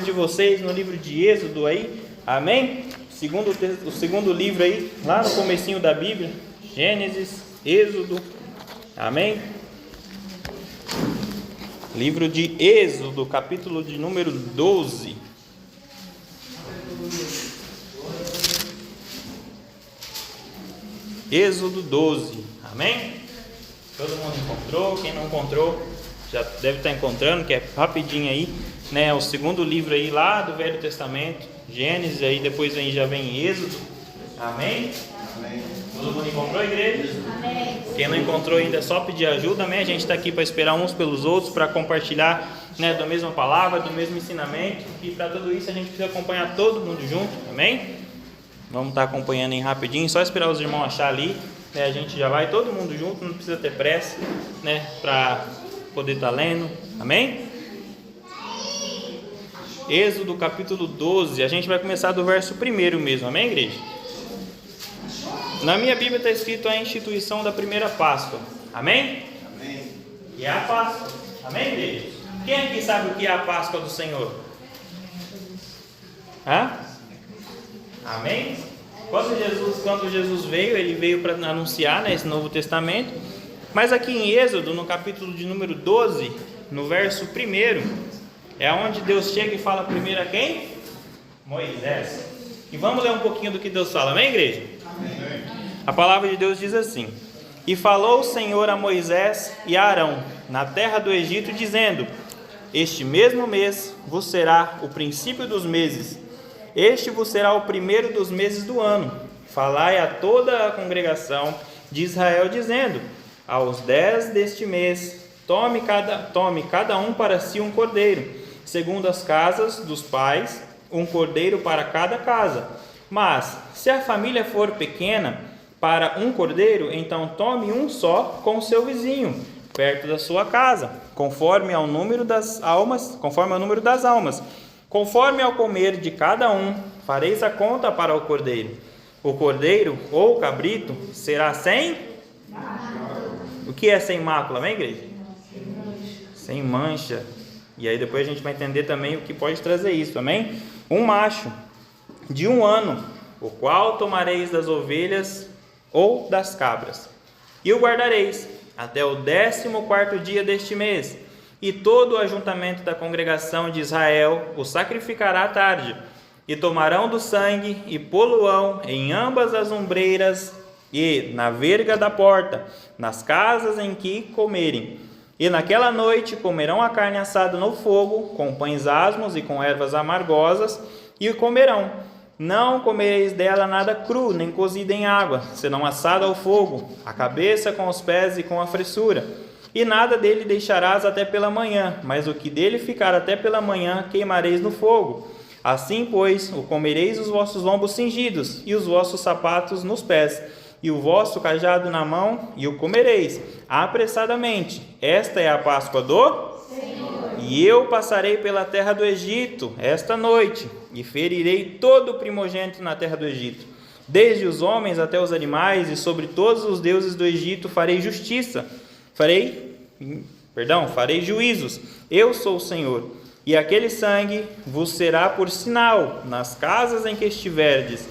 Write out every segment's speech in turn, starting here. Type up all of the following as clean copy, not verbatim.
de vocês no livro de Êxodo aí, amém? O segundo livro aí, lá no comecinho da Bíblia, Gênesis, Êxodo, amém? Livro de Êxodo, capítulo de número 12. Êxodo 12, amém? Todo mundo encontrou? Quem não encontrou já deve estar encontrando, que é rapidinho aí, né? O segundo livro aí lá do Velho Testamento, Gênesis, aí depois aí já vem Êxodo, amém? Amém. Todo mundo encontrou, igreja? Amém. Quem não encontrou ainda é só pedir ajuda, amém? A gente está aqui para esperar uns pelos outros, para compartilhar, né, da mesma palavra, do mesmo ensinamento, e para tudo isso a gente precisa acompanhar todo mundo junto, amém? Vamos estar acompanhando aí rapidinho, só esperar os irmãos achar ali, né? A gente já vai todo mundo junto, não precisa ter pressa, né, para poder estar lendo, amém? Êxodo capítulo 12, a gente vai começar do verso 1 mesmo, amém, igreja? Na minha Bíblia está escrito a instituição da primeira Páscoa, amém? Amém. E é a Páscoa, amém, igreja? Quem aqui sabe o que é a Páscoa do Senhor? Amém? Quando Jesus veio, ele veio para anunciar, né, esse Novo Testamento. Mas aqui em Êxodo, no capítulo de número 12, no verso 1, é onde Deus chega e fala primeiro a quem? Moisés. E vamos ler um pouquinho do que Deus fala, amém, igreja? Amém. A palavra de Deus diz assim: E falou o Senhor a Moisés e a Arão, na terra do Egito, dizendo: Este mesmo mês vos será o princípio dos meses. Este vos será o primeiro dos meses do ano. Falai a toda a congregação de Israel, dizendo: Aos 10 deste mês, tome cada um para si um cordeiro, segundo as casas dos pais, um cordeiro para cada casa. Mas, se a família for pequena, para um cordeiro, então tome um só com o seu vizinho, perto da sua casa, conforme ao número das almas. Conforme ao comer de cada um, fareis a conta para o cordeiro. O cordeiro ou o cabrito será sem mácula. O que é sem mácula, amém, igreja? Sem mancha. E aí depois a gente vai entender também o que pode trazer isso, amém? Um macho de 1 ano, o qual tomareis das ovelhas ou das cabras, e o guardareis até o 14º dia deste mês. E todo o ajuntamento da congregação de Israel o sacrificará à tarde, e tomarão do sangue e poluão em ambas as ombreiras e na verga da porta, nas casas em que comerem. E naquela noite comerão a carne assada no fogo, com pães asmos e com ervas amargosas, e o comerão. Não comereis dela nada cru, nem cozido em água, senão assada ao fogo, a cabeça com os pés e com a fressura. E nada dele deixarás até pela manhã, mas o que dele ficar até pela manhã queimareis no fogo. Assim, pois, o comereis os vossos lombos cingidos, e os vossos sapatos nos pés, e o vosso cajado na mão, e o comereis apressadamente. Esta é a Páscoa do Senhor. E eu passarei pela terra do Egito esta noite, e ferirei todo o primogênito na terra do Egito, desde os homens até os animais, e sobre todos os deuses do Egito farei justiça. Farei juízos. Eu sou o Senhor. E aquele sangue vos será por sinal nas casas em que estiverdes.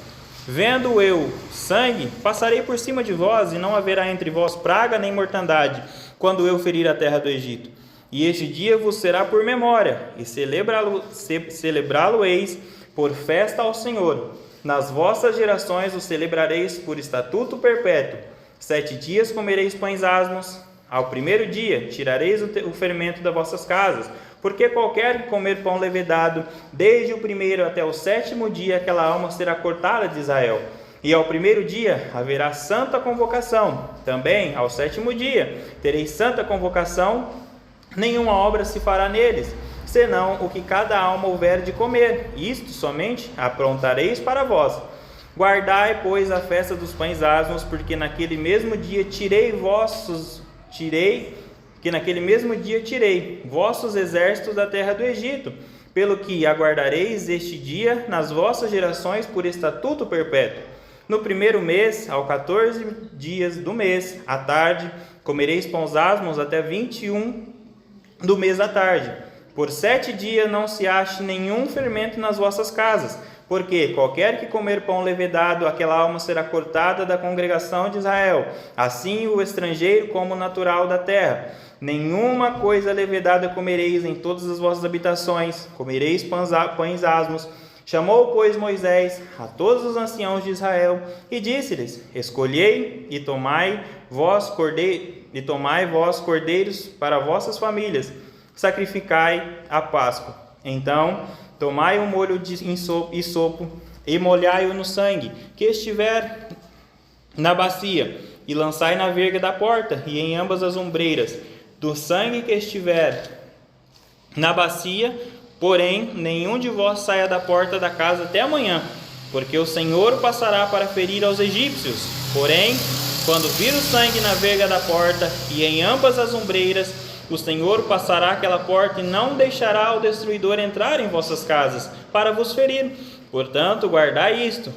Vendo eu sangue, passarei por cima de vós, e não haverá entre vós praga nem mortandade, quando eu ferir a terra do Egito. E este dia vos será por memória, e celebrá-lo-eis por festa ao Senhor. Nas vossas gerações o celebrareis por estatuto perpétuo. 7 dias comereis pães asmos. Ao 1º dia tirareis o fermento das vossas casas, porque qualquer que comer pão levedado, desde o 1º até o 7º dia, aquela alma será cortada de Israel. E ao 1º dia haverá santa convocação. Também ao 7º dia tereis santa convocação. Nenhuma obra se fará neles, senão o que cada alma houver de comer. Isto somente aprontareis para vós. Guardai, pois, a festa dos pães asmos, porque naquele mesmo dia tirei vossos exércitos da terra do Egito, pelo que aguardareis este dia nas vossas gerações por estatuto perpétuo. No 1º mês, ao 14 dias do mês, à tarde, comereis pães asmos até 21 do mês à tarde. por 7 dias não se ache nenhum fermento nas vossas casas, porque qualquer que comer pão levedado, aquela alma será cortada da congregação de Israel, assim o estrangeiro como o natural da terra. Nenhuma coisa levedada comereis em todas as vossas habitações, comereis pães asmos. Chamou, pois, Moisés a todos os anciãos de Israel e disse-lhes: escolhei e tomai vós cordeiros para vossas famílias, sacrificai a Páscoa. Então tomai um molho de isopo e molhai-o no sangue que estiver na bacia, e lançai na verga da porta e em ambas as ombreiras. Do sangue que estiver na bacia, porém, nenhum de vós saia da porta da casa até amanhã, porque o Senhor passará para ferir aos egípcios. Porém, quando vir o sangue na verga da porta e em ambas as ombreiras, o Senhor passará aquela porta e não deixará o destruidor entrar em vossas casas para vos ferir. Portanto, guardai isto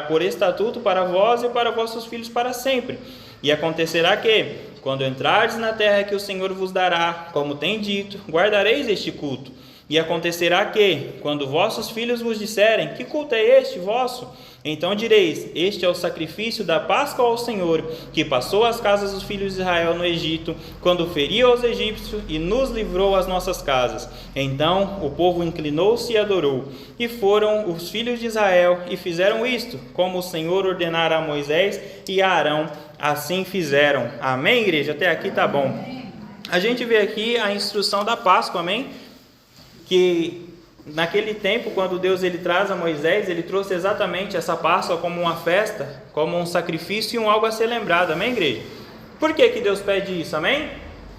por estatuto para vós e para vossos filhos para sempre. E acontecerá que, quando entrardes na terra que o Senhor vos dará, como tem dito, guardareis este culto. E acontecerá que, quando vossos filhos vos disserem: que culto é este vosso? Então direis: este é o sacrifício da Páscoa ao Senhor, que passou as casas dos filhos de Israel no Egito, quando feriu aos egípcios e nos livrou as nossas casas. Então o povo inclinou-se e adorou. E foram os filhos de Israel e fizeram isto, como o Senhor ordenara a Moisés e a Arão, assim fizeram. Amém, igreja? Até aqui tá bom. A gente vê aqui a instrução da Páscoa, amém? Que naquele tempo, quando Deus ele traz a Moisés, ele trouxe exatamente essa Páscoa como uma festa, como um sacrifício e um algo a ser lembrado, amém, igreja? Por que Deus pede isso, amém?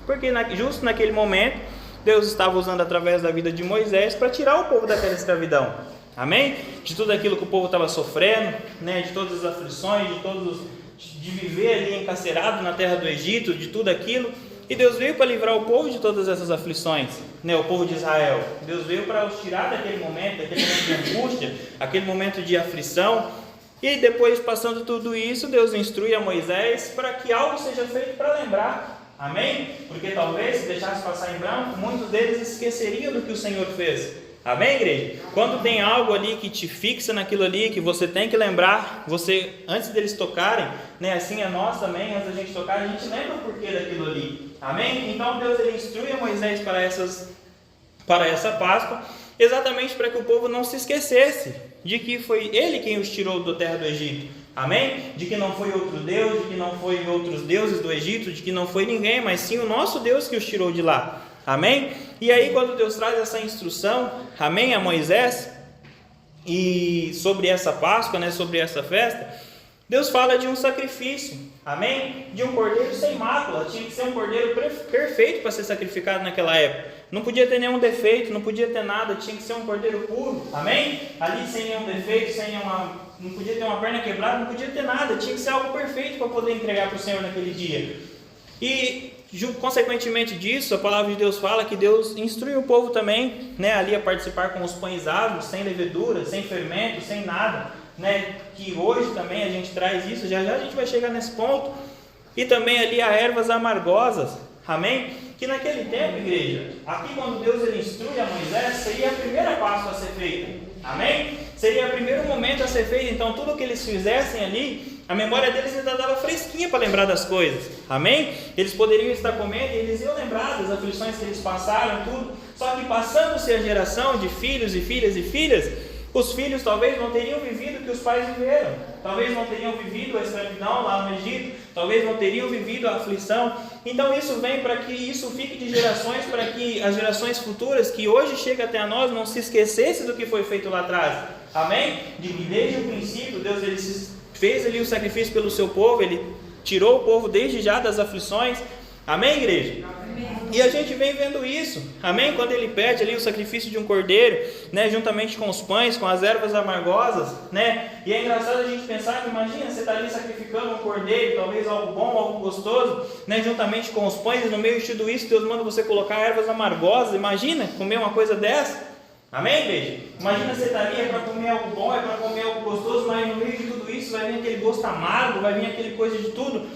Porque justo naquele momento, Deus estava usando através da vida de Moisés para tirar o povo daquela escravidão, amém? De tudo aquilo que o povo estava sofrendo, né? De todas as aflições, de viver ali encarcerado na terra do Egito, de tudo aquilo. E Deus veio para livrar o povo de todas essas aflições, né? O povo de Israel. Deus veio para os tirar daquele momento de angústia, aquele momento de aflição. E depois, passando tudo isso, Deus instrui a Moisés para que algo seja feito para lembrar. Amém? Porque talvez, se deixasse passar em branco, muitos deles esqueceriam do que o Senhor fez. Amém, igreja? Quando tem algo ali que te fixa naquilo ali, que você tem que lembrar, você, antes deles tocarem, né, assim é nós também, antes da gente tocar, a gente lembra o porquê daquilo ali. Amém? Então Deus ele instrui a Moisés para essa Páscoa, exatamente para que o povo não se esquecesse de que foi Ele quem os tirou da terra do Egito. Amém? De que não foi outro Deus, de que não foi outros deuses do Egito, de que não foi ninguém, mas sim o nosso Deus que os tirou de lá. Amém? E aí quando Deus traz essa instrução, amém, a Moisés, e sobre essa Páscoa, né, sobre essa festa, Deus fala de um sacrifício, amém? De um cordeiro sem mácula. Tinha que ser um cordeiro perfeito para ser sacrificado naquela época. Não podia ter nenhum defeito, não podia ter nada, tinha que ser um cordeiro puro, amém? Ali sem nenhum defeito, não podia ter uma perna quebrada, não podia ter nada, tinha que ser algo perfeito para poder entregar para o Senhor naquele dia. E consequentemente disso, a palavra de Deus fala que Deus instrui o povo também, né, ali a participar com os pães asmos, sem levedura, sem fermento, sem nada, né, que hoje também a gente traz isso, já a gente vai chegar nesse ponto. E também ali a ervas amargosas, amém? Que naquele tempo, igreja, aqui quando Deus ele instrui a Moisés, seria a primeira Páscoa a ser feita, amém? Seria o primeiro momento a ser feito. Então tudo que eles fizessem ali, a memória deles ainda estava fresquinha para lembrar das coisas, amém? Eles poderiam estar comendo e eles iam lembrar das aflições que eles passaram, tudo. Só que passando-se a geração de filhos e filhas, os filhos talvez não teriam vivido o que os pais viveram, talvez não teriam vivido a escravidão lá no Egito, talvez não teriam vivido a aflição. Então isso vem para que isso fique de gerações, para que as gerações futuras que hoje chegam até a nós não se esquecessem do que foi feito lá atrás, amém? De que desde o princípio Deus ele fez ali o sacrifício pelo seu povo, ele tirou o povo desde já das aflições, amém, igreja? E a gente vem vendo isso, amém? Quando ele pede ali o sacrifício de um cordeiro, né, juntamente com os pães, com as ervas amargosas, né? E é engraçado a gente pensar que, imagina, você está ali sacrificando um cordeiro, talvez algo bom, algo gostoso, né, juntamente com os pães, e no meio de tudo isso, Deus manda você colocar ervas amargosas. Imagina comer uma coisa dessa, amém, igreja? Imagina você estar ali, é para comer algo bom, é para comer algo gostoso, mas no meio de tudo isso vai vir aquele gosto amargo, vai vir aquele coisa de tudo.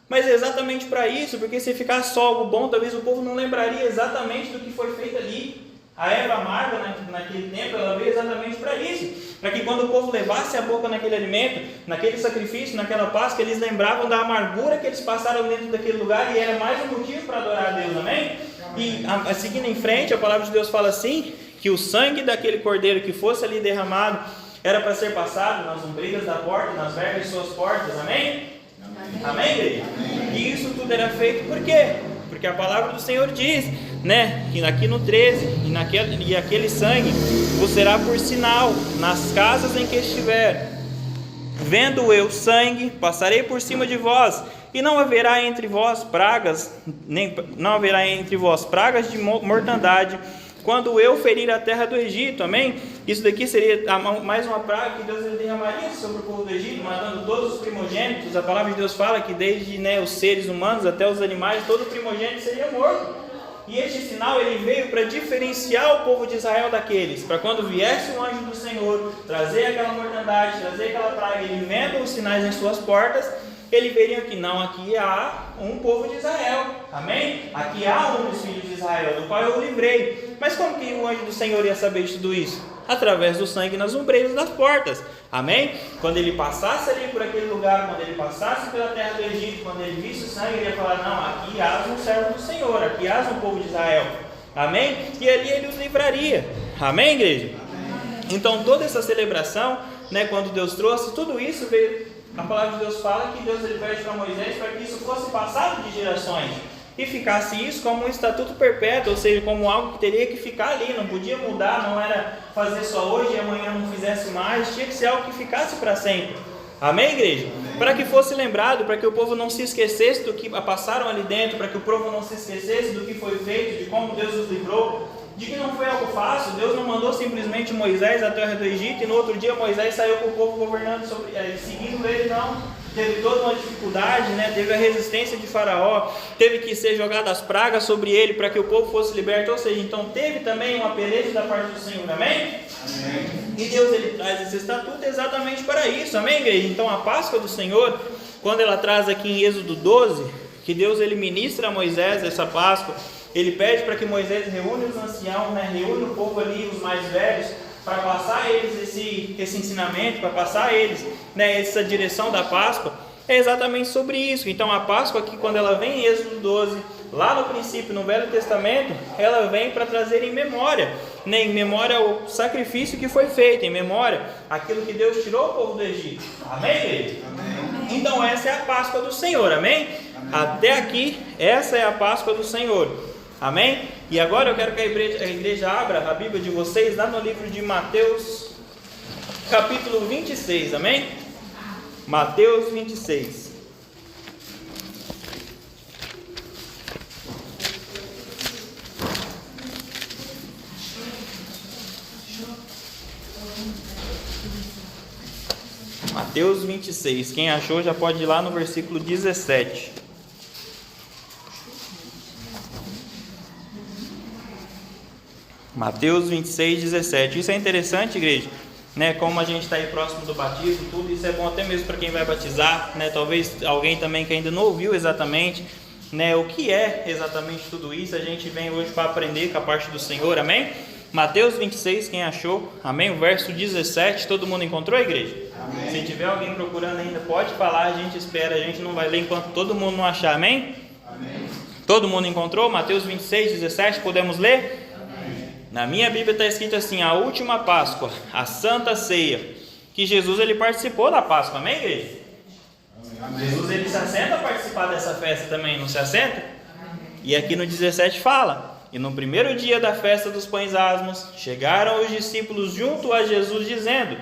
Mas é exatamente para isso, porque se ficasse só algo bom, talvez o povo não lembraria exatamente do que foi feito ali. A erva amarga naquele tempo, ela veio exatamente para isso, para que quando o povo levasse a boca naquele alimento, naquele sacrifício, naquela Páscoa, eles lembravam da amargura que eles passaram dentro daquele lugar, e era mais um motivo para adorar a Deus, amém? E seguindo em frente, a palavra de Deus fala assim, que o sangue daquele cordeiro que fosse ali derramado, era para ser passado nas ombreiras da porta, nas vergas de suas portas, amém? Amém, igreja? E isso tudo era feito por quê? Porque a palavra do Senhor diz, né, que aqui no 13, e aquele sangue vos será por sinal nas casas em que estiver. Vendo eu sangue, passarei por cima de vós, e não haverá entre vós pragas, não haverá entre vós pragas de mortandade, quando eu ferir a terra do Egito, amém? Isso daqui seria mais uma praga que Deus derramaria sobre o povo do Egito, matando todos os primogênitos. A palavra de Deus fala que desde os seres humanos até os animais, todo primogênito seria morto. E este sinal ele veio para diferenciar o povo de Israel daqueles, para quando viesse o anjo do Senhor, trazer aquela mortandade, trazer aquela praga, ele vendo os sinais em suas portas, ele veria que não, aqui há um povo de Israel, amém? Aqui há um dos filhos de Israel, do qual eu o livrei. Mas como que o anjo do Senhor ia saber de tudo isso? Através do sangue nas ombreiras das portas, amém? Quando ele passasse ali por aquele lugar, quando ele passasse pela terra do Egito, quando ele visse o sangue, ele ia falar, não, aqui há um servo do Senhor, aqui há um povo de Israel, amém? E ali ele os livraria, amém, igreja? Amém. Então toda essa celebração, quando Deus trouxe, tudo isso veio. A palavra de Deus fala que Deus ele pede para Moisés para que isso fosse passado de gerações e ficasse isso como um estatuto perpétuo, ou seja, como algo que teria que ficar ali, não podia mudar, não era fazer só hoje e amanhã não fizesse mais, tinha que ser algo que ficasse para sempre. Amém, igreja? Amém. Para que fosse lembrado, para que o povo não se esquecesse do que passaram ali dentro, para que o povo não se esquecesse do que foi feito, de como Deus os livrou, de que não foi algo fácil. Deus não mandou simplesmente Moisés à terra do Egito e no outro dia Moisés saiu com o povo governando, seguindo ele, não. Teve toda uma dificuldade, teve a resistência de Faraó, teve que ser jogadas pragas sobre ele para que o povo fosse liberto, ou seja, então teve também uma peleja da parte do Senhor, amém? Amém. E Deus ele traz esse estatuto exatamente para isso, amém, igreja? Então a Páscoa do Senhor, quando ela traz aqui em Êxodo 12, que Deus ele ministra a Moisés essa Páscoa, ele pede para que Moisés reúne os anciãos, reúne o povo ali, os mais velhos, para passar a eles esse ensinamento, para passar a eles essa direção da Páscoa, é exatamente sobre isso. Então a Páscoa aqui, quando ela vem em Êxodo 12, lá no princípio, no Velho Testamento, ela vem para trazer em memória o sacrifício que foi feito, em memória aquilo que Deus tirou o povo do Egito, amém, igreja? Amém. Então essa é a Páscoa do Senhor, amém? Amém? Até aqui, essa é a Páscoa do Senhor. Amém? E agora eu quero que a igreja abra a Bíblia de vocês lá no livro de Mateus, capítulo 26, amém? Mateus 26. Mateus 26. Quem achou já pode ir lá no versículo 17. Mateus 26, 17. Isso é interessante, igreja, como a gente está aí próximo do batismo, tudo isso é bom até mesmo para quem vai batizar, talvez alguém também que ainda não ouviu exatamente, o que é exatamente tudo isso. A gente vem hoje para aprender com a parte do Senhor, amém? Mateus 26, quem achou, amém? O verso 17, todo mundo encontrou, igreja? Amém. Se tiver alguém procurando ainda, pode falar, a gente espera, a gente não vai ler enquanto todo mundo não achar, amém? Amém. Todo mundo encontrou? Mateus 26, 17, podemos ler? Na minha Bíblia está escrito assim: a última Páscoa, a Santa Ceia, que Jesus ele participou da Páscoa, amém, igreja? Amém. Jesus ele se assenta a participar dessa festa também, não se assenta? Amém. E aqui no 17 fala: e no primeiro dia da festa dos pães asmos, chegaram os discípulos junto a Jesus dizendo: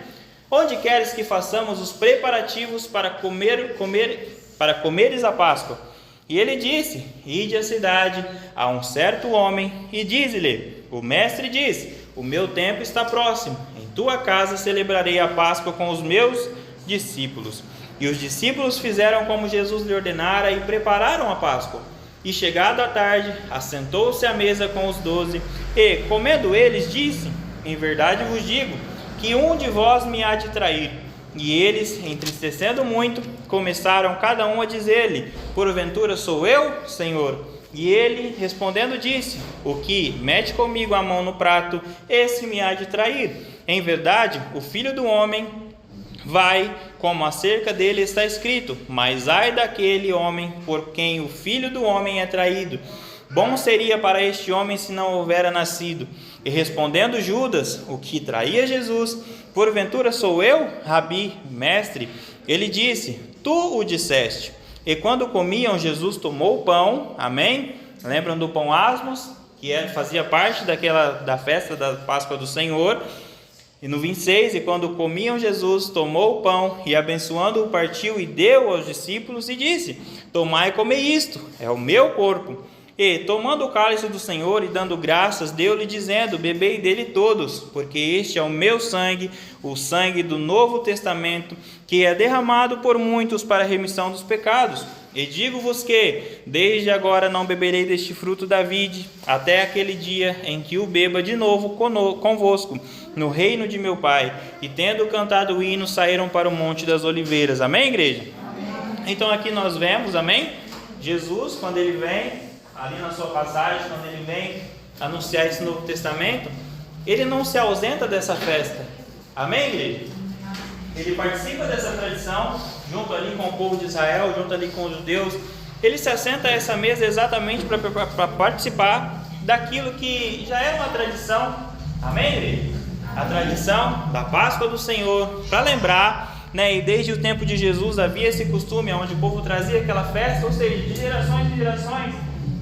onde queres que façamos os preparativos para comeres a Páscoa? E ele disse: ide à cidade a um certo homem e dize-lhe: o mestre diz, o meu tempo está próximo, em tua casa celebrarei a Páscoa com os meus discípulos. E os discípulos fizeram como Jesus lhe ordenara e prepararam a Páscoa. E chegada a tarde, assentou-se à mesa com os 12, e, comendo eles, disse: em verdade vos digo, que um de vós me há de trair. E eles, entristecendo muito, começaram cada um a dizer-lhe: porventura sou eu, Senhor? E ele, respondendo, disse: o que mete comigo a mão no prato, esse me há de trair. Em verdade, o Filho do Homem vai, como acerca dele está escrito, mas ai daquele homem por quem o Filho do Homem é traído. Bom seria para este homem se não houvera nascido. E respondendo Judas, o que traía Jesus: porventura sou eu, Rabi, mestre? Ele disse: tu o disseste. E quando comiam, Jesus tomou o pão, amém? Lembram do pão asmos, que fazia parte da festa da Páscoa do Senhor. E no 26, e quando comiam, Jesus tomou o pão e abençoando-o partiu e deu aos discípulos e disse: tomai e comei isto, é o meu corpo. E tomando o cálice do Senhor e dando graças, deu-lhe dizendo: bebei dele todos, porque este é o meu sangue, o sangue do Novo Testamento, que é derramado por muitos para a remissão dos pecados. E digo-vos que, desde agora não beberei deste fruto da vide, até aquele dia em que o beba de novo convosco, no reino de meu Pai. E tendo cantado o hino, saíram para o Monte das Oliveiras. Amém, igreja? Amém. Então aqui nós vemos, amém? Jesus, quando ele vem, ali na sua passagem, quando ele vem anunciar esse Novo Testamento, ele não se ausenta dessa festa. Amém, igreja? Ele participa dessa tradição, junto ali com o povo de Israel, junto ali com os judeus. Ele se assenta a essa mesa exatamente para participar daquilo que já era uma tradição. Amém, igreja? A tradição da Páscoa do Senhor, para lembrar, né? E desde o tempo de Jesus havia esse costume, onde o povo trazia aquela festa, ou seja, de gerações em gerações.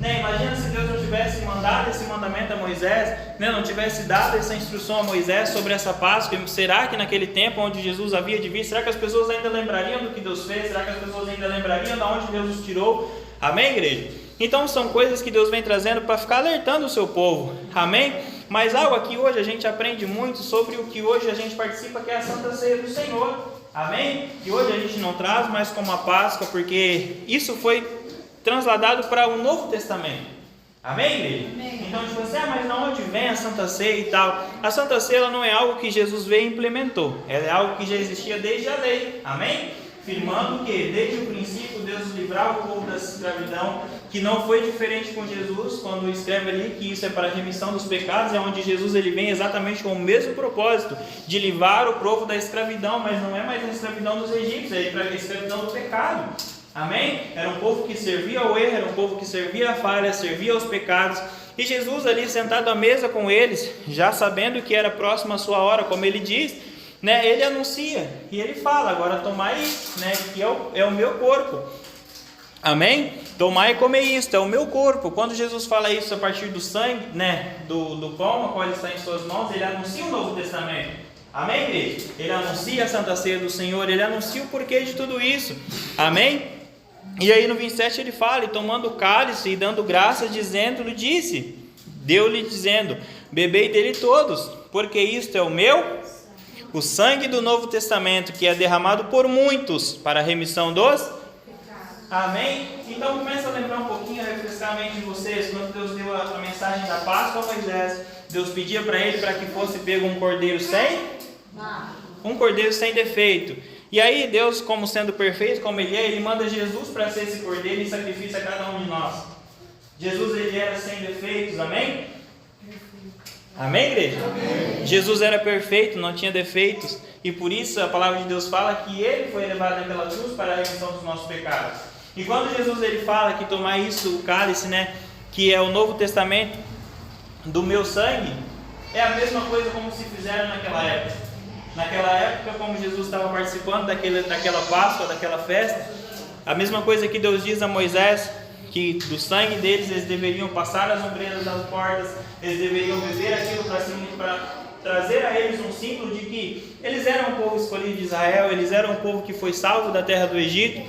Imagina se Deus não tivesse mandado esse mandamento a Moisés, não tivesse dado essa instrução a Moisés sobre essa Páscoa. Será que naquele tempo onde Jesus havia de vir, será que as pessoas ainda lembrariam do que Deus fez? Será que as pessoas ainda lembrariam de onde Deus os tirou? Amém, igreja? Então são coisas que Deus vem trazendo para ficar alertando o seu povo. Amém? Mas algo aqui hoje a gente aprende muito sobre o que hoje a gente participa, que é a Santa Ceia do Senhor. Amém? E hoje a gente não traz mais como a Páscoa, porque isso foi transladado para o Novo Testamento. Amém, igreja? Amém. Então, tipo assim, mas de onde vem a Santa Ceia e tal? A Santa Ceia ela não é algo que Jesus veio e implementou. Ela é algo que já existia desde a lei. Amém? Firmando que, desde o princípio, Deus livrava o povo da escravidão, que não foi diferente com Jesus, quando escreve ali que isso é para a remissão dos pecados, é onde Jesus ele vem exatamente com o mesmo propósito, de livrar o povo da escravidão, mas não é mais a escravidão dos egípcios, é para a escravidão do pecado. Amém? Era um povo que servia ao erro, era um povo que servia à falha, servia aos pecados. E Jesus ali sentado à mesa com eles, já sabendo que era próxima a sua hora, como ele diz, né, ele anuncia e ele fala: agora tomai, né, que é o meu corpo. Amém? Tomai e comei isto, é o meu corpo. Quando Jesus fala isso a partir do sangue, né, do pão, a qual ele está em suas mãos, ele anuncia o Novo Testamento. Amém, igreja? Ele anuncia a Santa Ceia do Senhor, ele anuncia o porquê de tudo isso. Amém? E aí no 27 ele fala: e tomando o cálice e dando graças, dizendo-lhe, deu-lhe dizendo: bebei dele todos, porque isto é o sangue do Novo Testamento, que é derramado por muitos para a remissão dos pecados. Amém? Então começa a lembrar um pouquinho, a refrescar a mente de vocês, quando Deus deu a mensagem da Páscoa a Moisés, Deus pedia para ele para que fosse pego um cordeiro sem defeito. E aí Deus, como sendo perfeito como ele é, ele manda Jesus para ser esse cordeiro e sacrifício a cada um de nós. Jesus ele era sem defeitos, amém? Amém, igreja? Amém. Jesus era perfeito, não tinha defeitos, e por isso a palavra de Deus fala que ele foi levado naquela cruz para a remissão dos nossos pecados. E quando Jesus ele fala que tomar isso, o cálice, né, que é o Novo Testamento do meu sangue, é a mesma coisa como se fizeram naquela época. Naquela época, como Jesus estava participando daquela Páscoa, daquela festa, a mesma coisa que Deus diz a Moisés, que do sangue deles eles deveriam passar as ombreiras das portas, eles deveriam beber aquilo para trazer a eles um símbolo de que eles eram um povo escolhido de Israel, eles eram um povo que foi salvo da terra do Egito.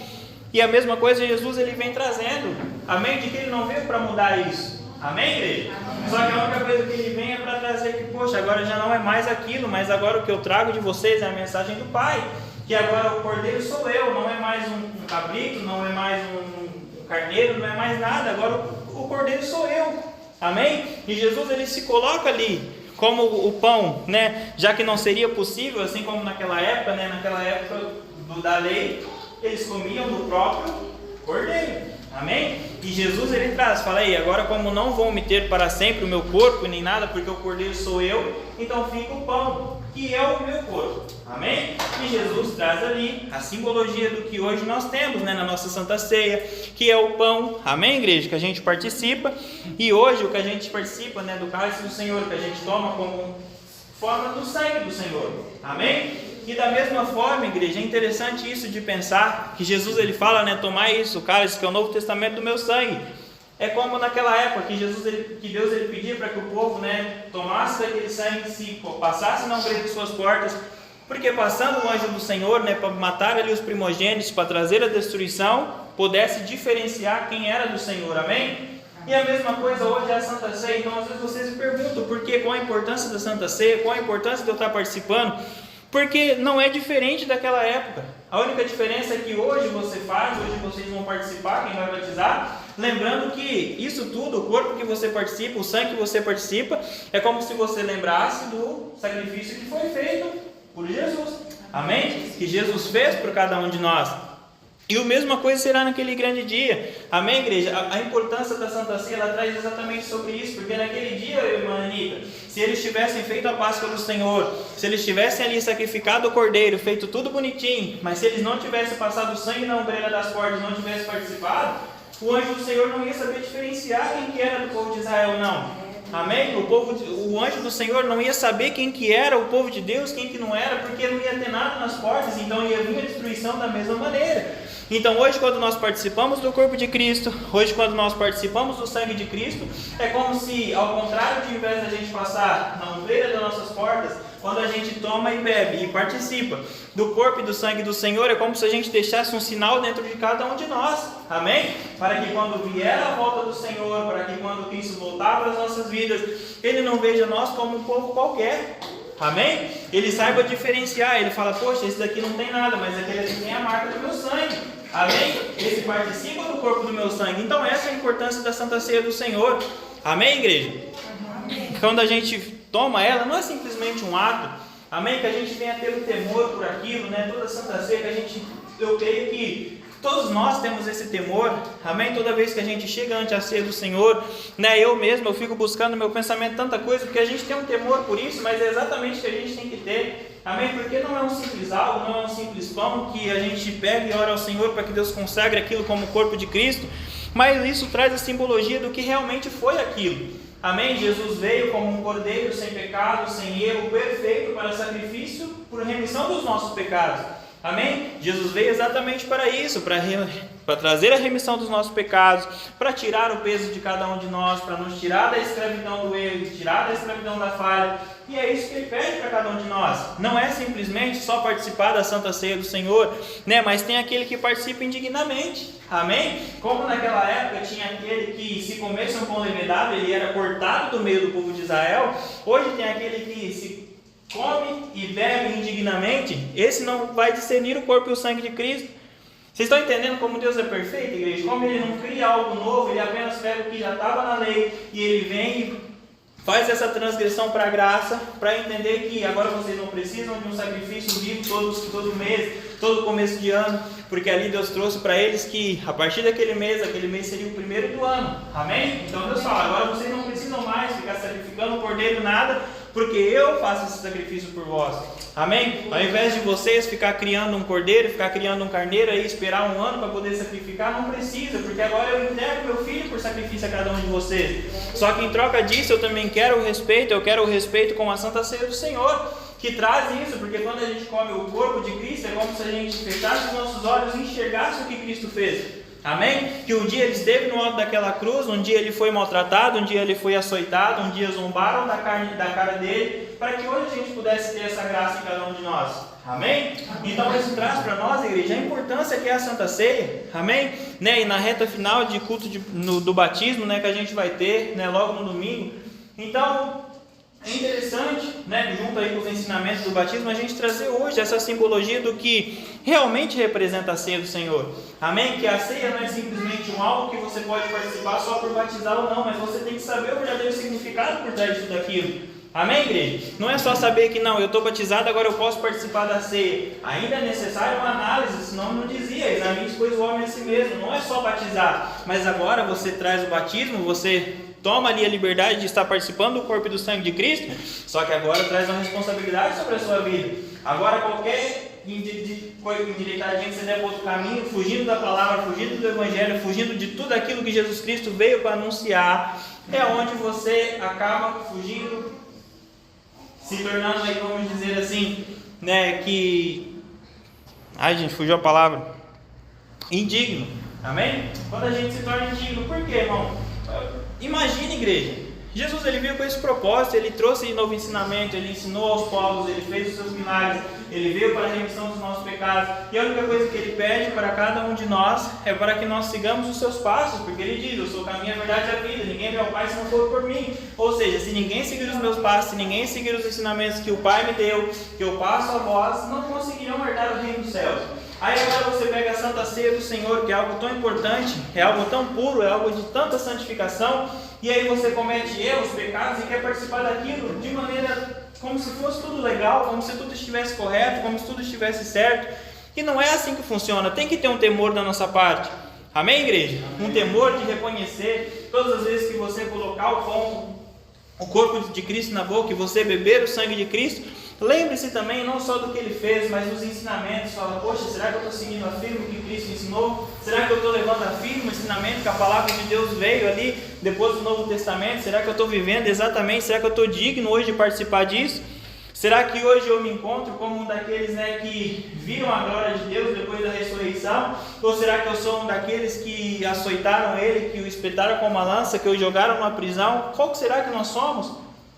E a mesma coisa Jesus ele vem trazendo, amém? De que ele não veio para mudar isso. Amém, igreja? Amém. Só que a única coisa que ele vem é para trazer que, poxa, agora já não é mais aquilo, mas agora o que eu trago de vocês é a mensagem do Pai. Que agora o cordeiro sou eu, não é mais um cabrito, não é mais um carneiro, não é mais nada. Agora o cordeiro sou eu. Amém? E Jesus ele se coloca ali como o pão, né? Já que não seria possível, assim como naquela época, né? Naquela época da lei, eles comiam do próprio cordeiro. Amém? E Jesus ele traz, fala aí, agora como não vão me ter para sempre o meu corpo nem nada, porque o cordeiro sou eu, então fica o pão, que é o meu corpo. Amém? E Jesus traz ali a simbologia do que hoje nós temos, né, na nossa Santa Ceia, que é o pão, amém, igreja, que a gente participa. E hoje o que a gente participa, né, do cálice do Senhor, que a gente toma como forma do sangue do Senhor. Amém? E da mesma forma, igreja, é interessante isso de pensar que Jesus ele fala, né, tomar isso, o cálice que é o Novo Testamento do meu sangue. É como naquela época que Deus ele pedia para que o povo, né, tomasse daquele sangue, se passasse na grande de suas portas, porque passando o anjo do Senhor, né, para matar ali os primogênitos, para trazer a destruição, pudesse diferenciar quem era do Senhor. Amém? E a mesma coisa hoje é a Santa Ceia. Então às vezes vocês se perguntam por quê, qual a importância da Santa Ceia, qual a importância de eu estar participando. Porque não é diferente daquela época. A única diferença é que hoje você faz, hoje vocês vão participar, quem vai batizar, lembrando que isso tudo, o corpo que você participa, o sangue que você participa, é como se você lembrasse do sacrifício que foi feito por Jesus. Amém? Que Jesus fez por cada um de nós. E a mesma coisa será naquele grande dia. Amém, igreja? A importância da Santa Ceia, ela traz exatamente sobre isso. Porque naquele dia, irmã Anitta, se eles tivessem feito a Páscoa do Senhor, se eles tivessem ali sacrificado o cordeiro, feito tudo bonitinho, mas se eles não tivessem passado o sangue na ombreira das portas, não tivessem participado, o anjo do Senhor não ia saber diferenciar quem que era do povo de Israel, não. Amém? O anjo do Senhor não ia saber quem que era o povo de Deus, quem que não era, porque não ia ter nada nas portas, então ia vir a destruição da mesma maneira. Então hoje quando nós participamos do corpo de Cristo, hoje quando nós participamos do sangue de Cristo, é como se, ao contrário, de invés da gente passar na ombreira das nossas portas, quando a gente toma e bebe e participa do corpo e do sangue do Senhor, é como se a gente deixasse um sinal dentro de cada um de nós. Amém? Para que quando vier a volta do Senhor, para que quando Cristo voltar para as nossas vidas, Ele não veja nós como um povo qualquer. Amém? Ele saiba diferenciar. Ele fala, poxa, esse daqui não tem nada, mas aquele aqui tem a marca do meu sangue. Amém? Esse participa do corpo do meu sangue. Então essa é a importância da Santa Ceia do Senhor. Amém, igreja? Amém. Quando a gente toma ela, não é simplesmente um ato. Amém? Que a gente venha ter um temor por aquilo, né? Toda a Santa Ceia que eu creio que todos nós temos esse temor. Amém? Toda vez que a gente chega ante a ceia do Senhor, né? Eu mesmo fico buscando no meu pensamento tanta coisa, porque a gente tem um temor por isso, mas é exatamente o que a gente tem que ter. Amém? Porque não é um simples algo, não é um simples pão que a gente pega e ora ao Senhor para que Deus consagre aquilo como o corpo de Cristo, mas isso traz a simbologia do que realmente foi aquilo. Amém? Jesus veio como um cordeiro sem pecado, sem erro, perfeito para sacrifício por remissão dos nossos pecados. Amém? Jesus veio exatamente para isso, para trazer a remissão dos nossos pecados, para tirar o peso de cada um de nós, para nos tirar da escravidão do erro, tirar da escravidão da falha. E é isso que Ele pede para cada um de nós. Não é simplesmente só participar da Santa Ceia do Senhor, né? Mas tem aquele que participa indignamente. Amém? Como naquela época tinha aquele que, se comesse um pão levedado, ele era cortado do meio do povo de Israel. Hoje tem aquele que se come e bebe indignamente. Esse não vai discernir o corpo e o sangue de Cristo. Vocês estão entendendo como Deus é perfeito, igreja? Como Ele não cria algo novo, Ele apenas pega o que já estava na lei e Ele vem e faz essa transgressão para a graça, para entender que agora vocês não precisam de um sacrifício vivo todo mês, todo começo de ano, porque ali Deus trouxe para eles que a partir aquele mês seria o primeiro do ano. Amém? Então Deus fala, agora vocês não precisam mais ficar sacrificando o cordeiro, nada, porque eu faço esse sacrifício por vós. Amém? Ao invés de vocês ficar criando um cordeiro, ficar criando um carneiro aí, esperar um ano para poder sacrificar, não precisa, porque agora eu entrego meu filho por sacrifício a cada um de vocês. Só que em troca disso eu também quero o respeito com a Santa Ceia do Senhor, que traz isso, porque quando a gente come o corpo de Cristo, é como se a gente fechasse os nossos olhos e enxergasse o que Cristo fez. Amém? Que um dia Ele esteve no alto daquela cruz, um dia Ele foi maltratado, um dia Ele foi açoitado, um dia zombaram da cara dele, para que hoje a gente pudesse ter essa graça em cada um de nós. Amém? Então isso traz para nós, igreja, a importância que é a Santa Ceia. Amém? Né? E na reta final de culto do batismo, né, que a gente vai ter, né, logo no domingo. Então é interessante, né, junto aí com os ensinamentos do batismo, a gente trazer hoje essa simbologia do que realmente representa a ceia do Senhor. Amém? Que a ceia não é simplesmente um algo que você pode participar só por batizar ou não, mas você tem que saber o verdadeiro significado por trás disso daquilo. Amém, igreja? Não é só saber que não, eu estou batizado, agora eu posso participar da ceia. Ainda é necessário uma análise, senão não dizia, examine pois o homem a si mesmo. Não é só batizar, mas agora você traz o batismo, você toma ali a liberdade de estar participando do corpo e do sangue de Cristo, só que agora traz uma responsabilidade sobre a sua vida. Agora qualquer endireitadinha que você der para outro caminho, fugindo da palavra, fugindo do evangelho, fugindo de tudo aquilo que Jesus Cristo veio para anunciar, é onde você acaba fugindo, se tornando aí, vamos dizer assim, né, que... Ai, gente, fugiu a palavra. Indigno. Amém? Quando a gente se torna indigno, por quê, irmão? Imagine, igreja. Jesus, ele veio com esse propósito, ele trouxe novo ensinamento, ele ensinou aos povos, ele fez os seus milagres, ele veio para a remissão dos nossos pecados, e a única coisa que ele pede para cada um de nós é para que nós sigamos os seus passos, porque ele diz, eu sou o caminho, a verdade e a vida, ninguém vê ao Pai se não for por mim. Ou seja, se ninguém seguir os meus passos, se ninguém seguir os ensinamentos que o Pai me deu, que eu passo a vós, não conseguirão herdar o reino dos céus. Aí agora você pega a Santa Ceia do Senhor, que é algo tão importante, é algo tão puro, é algo de tanta santificação, e aí você comete erros, pecados e quer participar daquilo de maneira como se fosse tudo legal, como se tudo estivesse correto, como se tudo estivesse certo. E não é assim que funciona, tem que ter um temor da nossa parte. Amém, igreja? Um temor de reconhecer todas as vezes que você colocar o pão, o corpo de Cristo na boca e você beber o sangue de Cristo, lembre-se também não só do que ele fez, mas dos ensinamentos. Fala, poxa, será que eu estou seguindo a firme o que Cristo ensinou? Será que eu estou levando a firme o ensinamento que a palavra de Deus veio ali depois do Novo Testamento? Será que eu estou vivendo exatamente? Será que eu estou digno hoje de participar disso? Será que hoje eu me encontro como um daqueles, né, que viram a glória de Deus depois da ressurreição? Ou será que eu sou um daqueles que açoitaram ele, que o espetaram com uma lança, que o jogaram numa prisão? Qual que será que nós somos?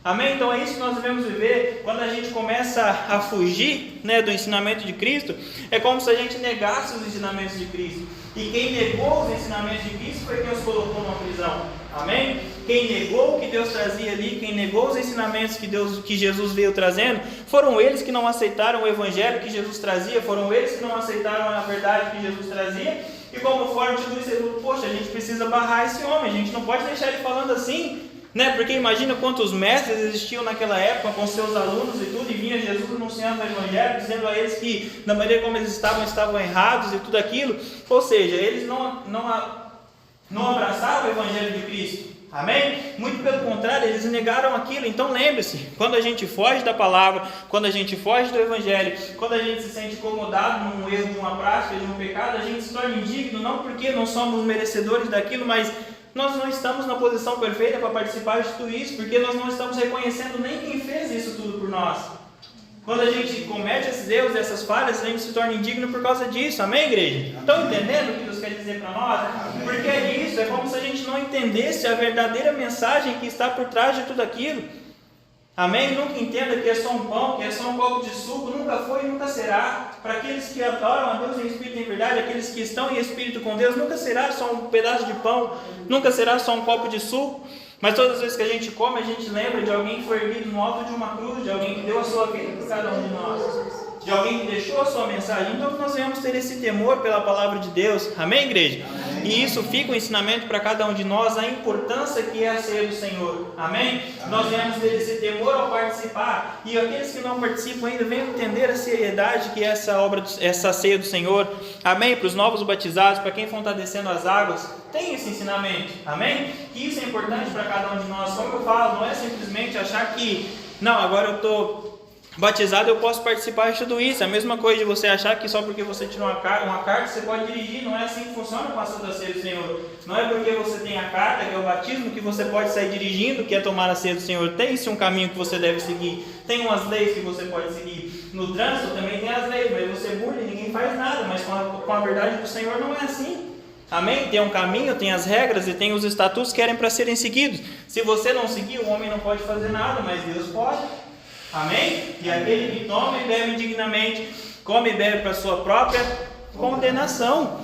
Amém? Então é isso que nós devemos viver. Quando a gente começa a fugir, né, do ensinamento de Cristo, é como se a gente negasse os ensinamentos de Cristo. E quem negou os ensinamentos de Cristo foi quem os colocou numa prisão. Amém? Quem negou o que Deus trazia ali, quem negou os ensinamentos que Jesus veio trazendo, foram eles que não aceitaram o evangelho que Jesus trazia, foram eles que não aceitaram a verdade que Jesus trazia. E como forma de tudo isso, ele falou, poxa, a gente precisa barrar esse homem, a gente não pode deixar ele falando assim, né? Porque imagina quantos mestres existiam naquela época com seus alunos e tudo, e vinha Jesus anunciando o evangelho, dizendo a eles que da maneira como eles estavam errados e tudo aquilo. Ou seja, eles não abraçaram o evangelho de Cristo. Amém? Muito pelo contrário, eles negaram aquilo. Então lembre-se, quando a gente foge da palavra, quando a gente foge do evangelho, quando a gente se sente incomodado num erro, de uma prática, de um pecado, a gente se torna indigno, não porque não somos merecedores daquilo, mas nós não estamos na posição perfeita para participar de tudo isso, porque nós não estamos reconhecendo nem quem fez isso tudo por nós. Quando a gente comete esses erros, essas falhas, a gente se torna indigno por causa disso. Amém, igreja? Estão entendendo o que Deus quer dizer para nós? Porque é isso, é como se a gente não entendesse a verdadeira mensagem que está por trás de tudo aquilo. Amém? Nunca entenda que é só um pão, que é só um copo de suco. Nunca foi e nunca será. Para aqueles que adoram a Deus em espírito e em verdade, aqueles que estão em espírito com Deus, nunca será só um pedaço de pão, nunca será só um copo de suco. Mas todas as vezes que a gente come, a gente lembra de alguém que foi erguido no alto de uma cruz, de alguém que deu a sua vida por cada um de nós, de alguém que deixou a sua mensagem. Então nós devemos ter esse temor pela palavra de Deus. Amém, igreja? Amém. E isso fica um ensinamento para cada um de nós, a importância que é a ceia do Senhor. Amém? Amém. Nós devemos ter esse temor ao participar. E aqueles que não participam ainda venham entender a seriedade que é essa ceia do Senhor. Amém? Para os novos batizados, para quem for estar descendo as águas, tem esse ensinamento. Amém? Que isso é importante para cada um de nós. Como eu falo, não é simplesmente achar que, não, agora eu estou batizado, eu posso participar de tudo isso. É a mesma coisa de você achar que só porque você tirou uma carta você pode dirigir. Não é assim que funciona com a Santa Ceia do Senhor. Não é porque você tem a carta, que é o batismo, que você pode sair dirigindo, que é tomar a ceia do Senhor. Tem-se um caminho que você deve seguir, tem umas leis que você pode seguir. No trânsito também tem as leis, mas você burla e ninguém faz nada. Mas com a verdade do Senhor não é assim. Amém? Tem um caminho, tem as regras e tem os estatutos que querem para serem seguidos. Se você não seguir, o homem não pode fazer nada, mas Deus pode. Amém? E aquele que toma e bebe indignamente, come e bebe para sua própria condenação.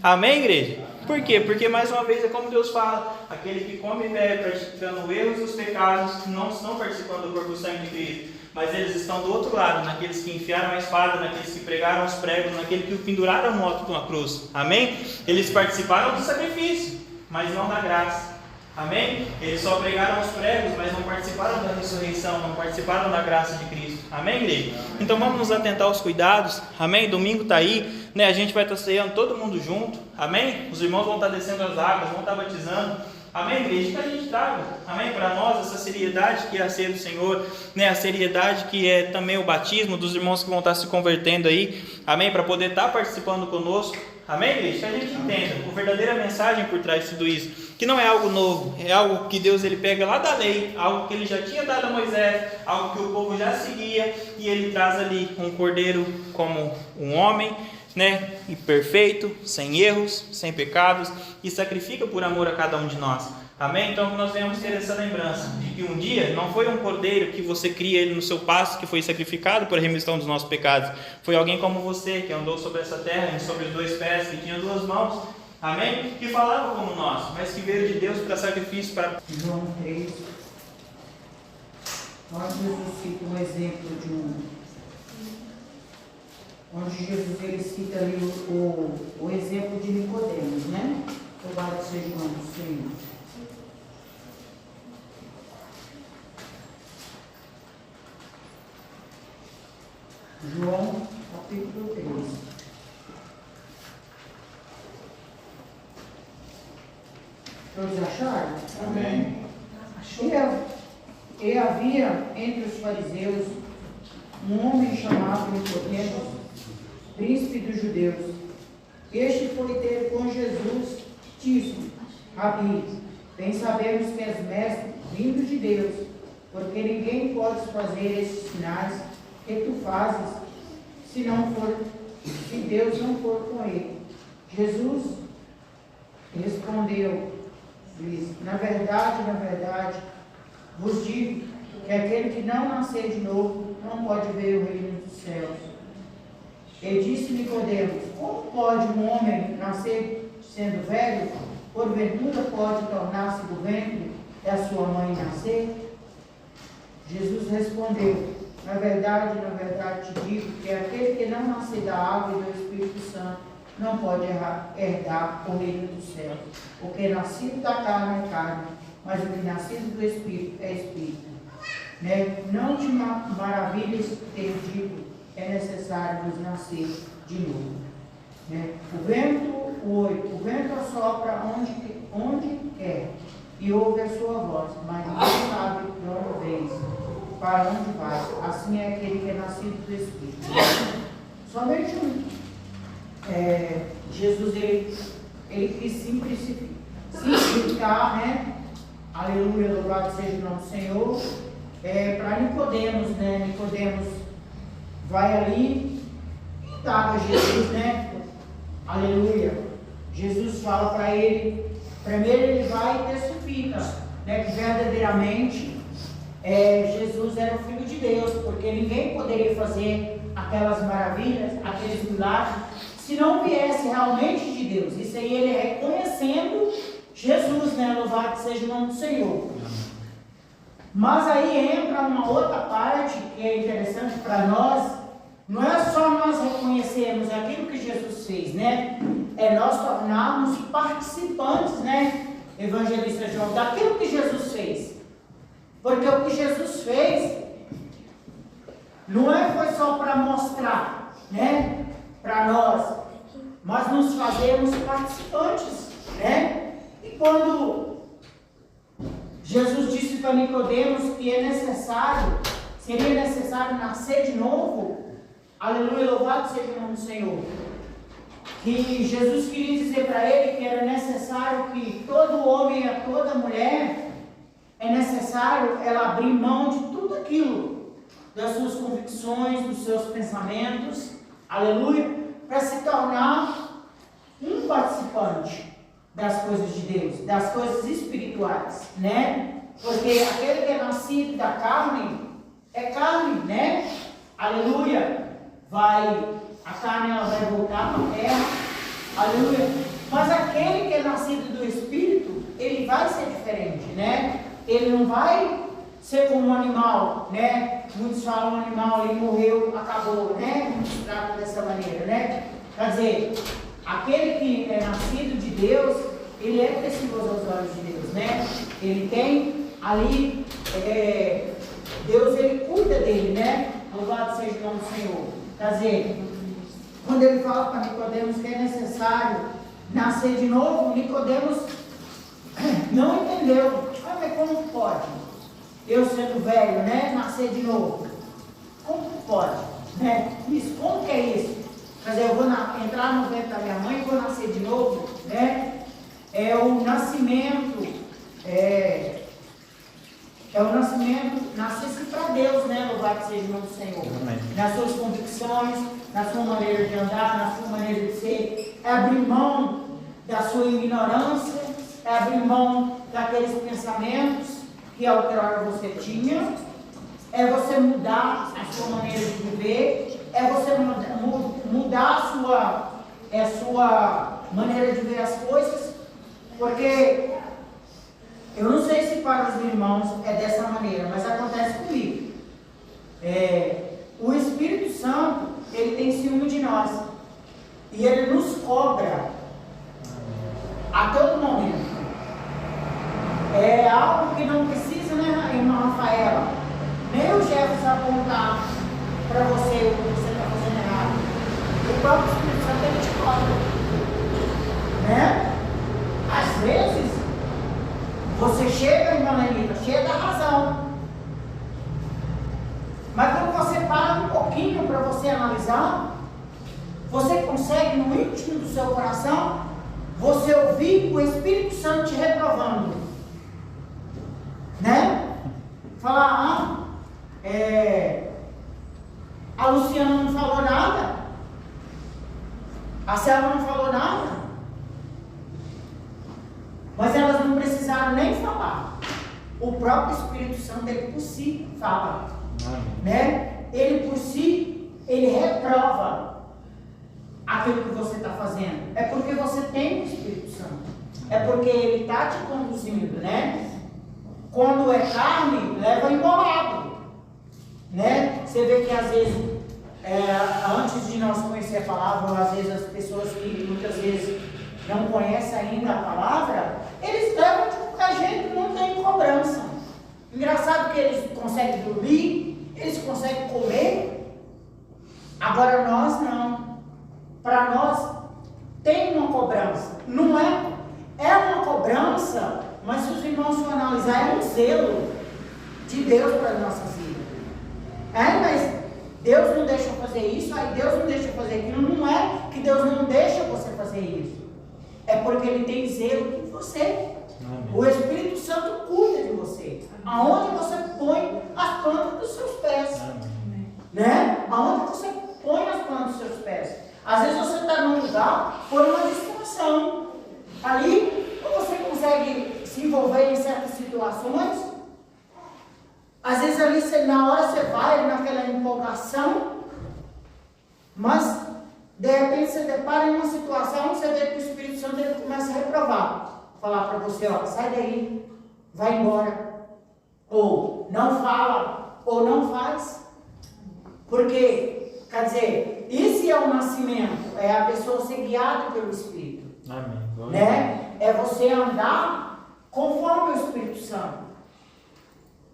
Amém, igreja? Por quê? Porque mais uma vez é como Deus fala, aquele que come e bebe praticando erros e os pecados não estão participando do corpo e do sangue de Cristo, mas eles estão do outro lado, naqueles que enfiaram a espada, naqueles que pregaram os pregos, naqueles que o penduraram no alto de uma cruz. Amém? Eles participaram do sacrifício, mas não da graça. Amém? Eles só pregaram os pregos, mas não participaram da ressurreição, não participaram da graça de Cristo. Amém, igreja? Então vamos nos atentar aos cuidados. Amém? Domingo está aí, né? A gente vai estar ceando todo mundo junto. Amém? Os irmãos vão estar descendo as águas, vão estar batizando. Amém, igreja? Que a gente traga, amém, para nós essa seriedade que é a ceia do Senhor, né? A seriedade que é também o batismo dos irmãos que vão estar se convertendo aí, amém, para poder estar participando conosco. Amém, igreja? Que a gente entenda a verdadeira mensagem por trás de tudo isso, que não é algo novo, é algo que Deus ele pega lá da lei, algo que ele já tinha dado a Moisés, algo que o povo já seguia, e ele traz ali um cordeiro como um homem, né, e perfeito, sem erros, sem pecados, e sacrifica por amor a cada um de nós. Amém? Então que nós venhamos ter essa lembrança de que um dia não foi um cordeiro que você cria ele no seu pasto, que foi sacrificado por a remissão dos nossos pecados. Foi alguém como você, que andou sobre essa terra, sobre os 2 pés, que tinha 2 mãos, amém? Que falava como nós, mas que veio de Deus para sacrifício, para... João 3, onde Jesus cita um exemplo onde Jesus ele cita ali o exemplo de Nicodemos, né? Louvado seja o nome do Senhor. João, capítulo 3. Todos acharam? Amém. E havia entre os fariseus um homem chamado Nicodemos, príncipe dos judeus. Este foi ter com Jesus, disse: Rabi, bem sabemos que és mestre vindo de Deus, porque ninguém pode fazer esses sinais que tu fazes, se Deus não for com ele. Jesus respondeu-lhes: na verdade, vos digo que aquele que não nascer de novo não pode ver o reino dos céus. E disse Nicodemos: como pode um homem nascer sendo velho? Porventura pode tornar-se do ventre da sua mãe nascer? Jesus respondeu: na verdade te digo que aquele que não nascer da água e do Espírito Santo não pode herdar o reino dos céus. O que é nascido da carne é carne, mas o que é nascido do Espírito é Espírito. Né? Não te maravilhes ter dito, é necessário nos nascer de novo. Né? O vento assopra onde quer e ouve a sua voz, mas não sabe de onde vem, para onde vai. Assim é aquele que é nascido do Espírito. Somente Jesus ele quis simplificar, né? Aleluia, louvado seja o nome do Senhor. Para Nicodemos, né? Nicodemos vai ali e indaga Jesus, né? Aleluia. Jesus fala para ele, primeiro ele vai e testifica, né? Que verdadeiramente Jesus era o Filho de Deus, porque ninguém poderia fazer aquelas maravilhas, aqueles milagres, se não viesse realmente de Deus. Isso aí ele reconhecendo Jesus, né? Louvado seja o nome do Senhor. Mas aí entra uma outra parte que é interessante para nós. Não é só nós reconhecermos aquilo que Jesus fez, né? É nós tornarmos participantes, né? Evangelista João, daquilo que Jesus fez. Porque o que Jesus fez não foi só para mostrar, né? Para nós, mas nos fazemos participantes, né? E quando Jesus disse para Nicodemos que seria necessário nascer de novo, aleluia, louvado seja o nome do Senhor, que Jesus queria dizer para ele que era necessário que todo homem e toda mulher, é necessário ela abrir mão de tudo aquilo, das suas convicções, dos seus pensamentos, aleluia, para se tornar um participante das coisas de Deus, das coisas espirituais, né? Porque aquele que é nascido da carne, é carne, né? Aleluia! A carne ela vai voltar para a terra, aleluia! Mas aquele que é nascido do Espírito, ele vai ser diferente, né? Ele não vai ser como um animal, né? Muitos falam um animal, ele morreu, acabou, né? Muitos tratam dessa maneira, né? Quer dizer, aquele que é nascido de Deus, ele é precioso aos olhos de Deus, né? ele tem ali, Deus ele cuida dele, né? Louvado seja o nome do Senhor. Quer dizer, quando ele fala para Nicodemos que é necessário nascer de novo, Nicodemos não entendeu. Ah, mas como pode? Eu sendo velho, né? Nascer de novo. Como pode? Né? Isso, como que é isso? Quer dizer, eu vou entrar no ventre da minha mãe e vou nascer de novo, né? É o nascimento, nascer-se para Deus, né? Louvado seja o nome do Senhor. Amém. Nas suas convicções, na sua maneira de andar, na sua maneira de ser, é abrir mão da sua ignorância, é abrir mão daqueles pensamentos que outrora você tinha, é você mudar a sua maneira de viver, é você mudar a sua maneira de ver as coisas, porque eu não sei se para os irmãos é dessa maneira, mas acontece comigo. O Espírito Santo, ele tem ciúme de nós. E ele nos cobra a todo momento. É algo que não precisa, né, irmã Rafaela? Nem o Jefferson apontar para você o que você está fazendo errado. O próprio Espírito Santo, ele te cobra. Né? Às vezes, você chega, irmã Lenita, cheia da razão. Mas quando você para um pouquinho para você analisar, você consegue no íntimo do seu coração, você ouvir o Espírito Santo te reprovando. Né? Falar, a Luciana não falou nada, a Selma não falou nada, mas elas não precisaram nem falar. O próprio Espírito Santo, ele por si fala. Né? Ele por si, ele reprova aquilo que você está fazendo. É porque você tem o Espírito Santo. É porque ele está te conduzindo, né? Quando é carne, leva embolado. Né? Você vê que às vezes, antes de nós conhecer a palavra, às vezes as pessoas que muitas vezes não conhecem ainda a palavra, eles levam de qualquer jeito, não tem cobrança. Engraçado que eles conseguem dormir, eles conseguem comer. Agora nós não. Para nós tem uma cobrança. Não é uma cobrança, mas se os irmãos for analisar, é um zelo de Deus para as nossas vidas. Mas Deus não deixa eu fazer isso, aí Deus não deixa eu fazer aquilo. Não é que Deus não deixa você fazer isso. É porque Ele tem zelo por você. Amém. O Espírito Santo cuida de você. Aonde você põe as plantas dos seus pés. Amém. Né? Aonde você põe as plantas dos seus pés. Às vezes você está num lugar por uma distração. Ali, ou você consegue se envolver em certas situações. Às vezes ali, na hora você vai naquela empolgação, mas de repente você depara em uma situação, você vê que o Espírito Santo ele começa a reprovar. Falar para você, ó, sai daí, vai embora. Ou não fala, ou não faz. Porque, quer dizer, esse é o nascimento, é a pessoa ser guiada pelo Espírito. Amém. Né? É você andar conforme o Espírito Santo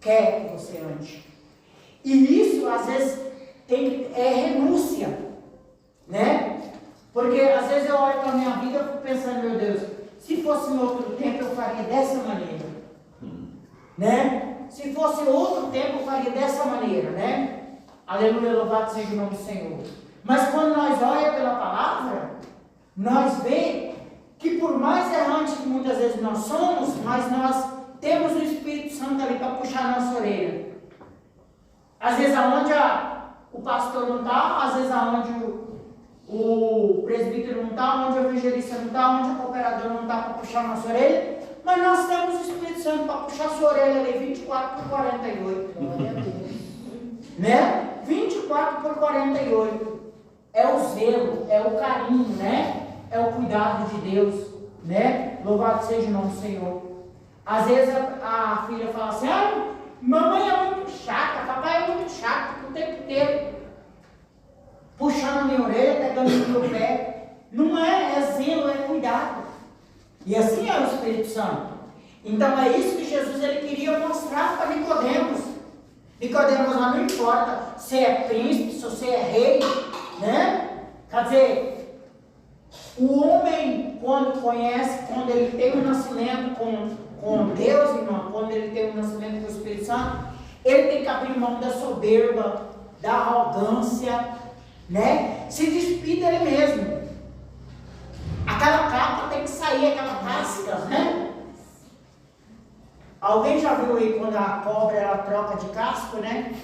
quer que você ande. E isso, às vezes, é renúncia. Né? Porque, às vezes, eu olho para a minha vida e fico pensando, meu Deus, se fosse em outro tempo, eu faria dessa maneira. Né? Se fosse outro tempo, eu faria dessa maneira, né? Aleluia, louvado seja o nome do Senhor. Mas quando nós olhamos pela palavra, nós vemos que por mais errante que muitas vezes nós somos, mas nós temos o Espírito Santo ali para puxar a nossa orelha. Às vezes aonde o pastor não está, às vezes aonde o presbítero não está, onde o evangelista não está, onde o cooperador não está para puxar a nossa orelha, mas nós temos o Espírito Santo para puxar a sua orelha ali 24 por 48. Glória a Deus. Né? 24 por 48. É o zelo, é o carinho, né? É o cuidado de Deus, né? Louvado seja o nome do Senhor. Às vezes a filha fala assim, mamãe é muito chata, papai é muito chato, o tempo inteiro puxando a minha orelha, pegando no meu pé. Não é zelo, é cuidado. E assim é o Espírito Santo. Então é isso que Jesus ele queria mostrar para Nicodemos. Nicodemos, não importa se é príncipe, se você é rei, né? Quer dizer, o homem quando conhece, quando ele tem um nascimento com Deus, irmão, quando ele tem um nascimento com o Espírito Santo, ele tem que abrir mão da soberba, da arrogância, né? Se despir dele mesmo. Aquela capa tem que sair, aquela casca, né? Alguém já viu aí quando a cobra ela troca de casco, né?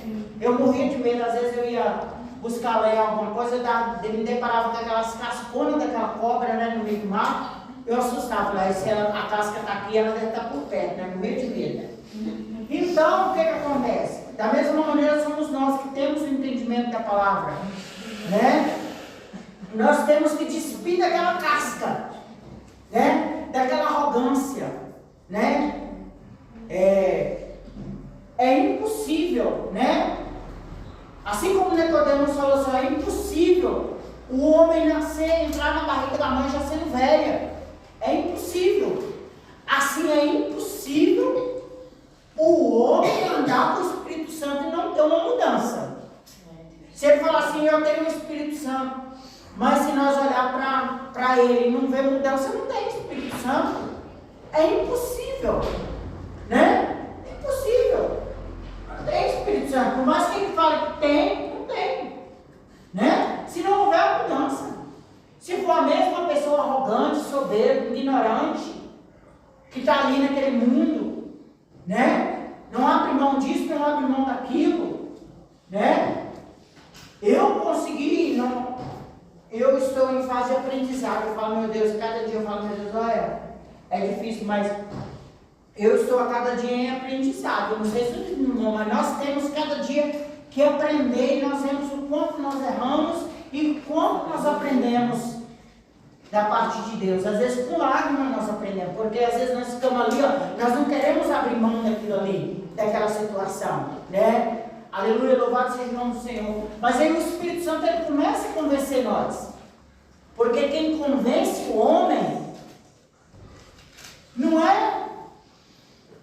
Eu morria de medo, às vezes eu ia buscar ler alguma coisa, eu me deparava com aquelas casconas daquela cobra, né, no meio do mar. Eu assustava, falei, se a casca está aqui, ela deve estar por perto, né? Morria de medo. Então, o que acontece? Da mesma maneira somos nós que temos o entendimento da palavra, né? Nós temos que despir daquela casca, né? Daquela arrogância, né? É impossível, né? Assim como Nicodemos falou assim, é impossível o homem nascer, entrar na barriga da mãe já sendo velha. É impossível. Assim é impossível o homem andar com o Espírito Santo e não ter uma mudança. Se ele falar assim, eu tenho o Espírito Santo, mas se nós olhar para ele e não ver mudança, não tem Espírito Santo. É impossível. Né? Impossível. Não tem Espírito Santo. Por mais que ele fale que tem, não tem. Né? Se não houver mudança. Se for a mesma pessoa arrogante, soberba, ignorante, que está ali naquele mundo, né? Não abre mão disso, não abre mão daquilo, né? Eu consegui, não, eu estou em fase de aprendizado. Eu falo, meu Deus, cada dia eu falo, meu Deus, olha, é difícil, mas eu estou a cada dia em aprendizado. Eu não sei se não, mas nós temos cada dia que aprender e nós vemos o quanto nós erramos e quanto nós aprendemos da parte de Deus. Às vezes com lágrimas nós aprendemos, porque às vezes nós ficamos ali, ó, nós não queremos abrir mão daquilo ali, daquela situação, né? Aleluia, louvado seja o nome do Senhor. Mas aí o Espírito Santo ele começa a convencer nós, porque quem convence o homem não é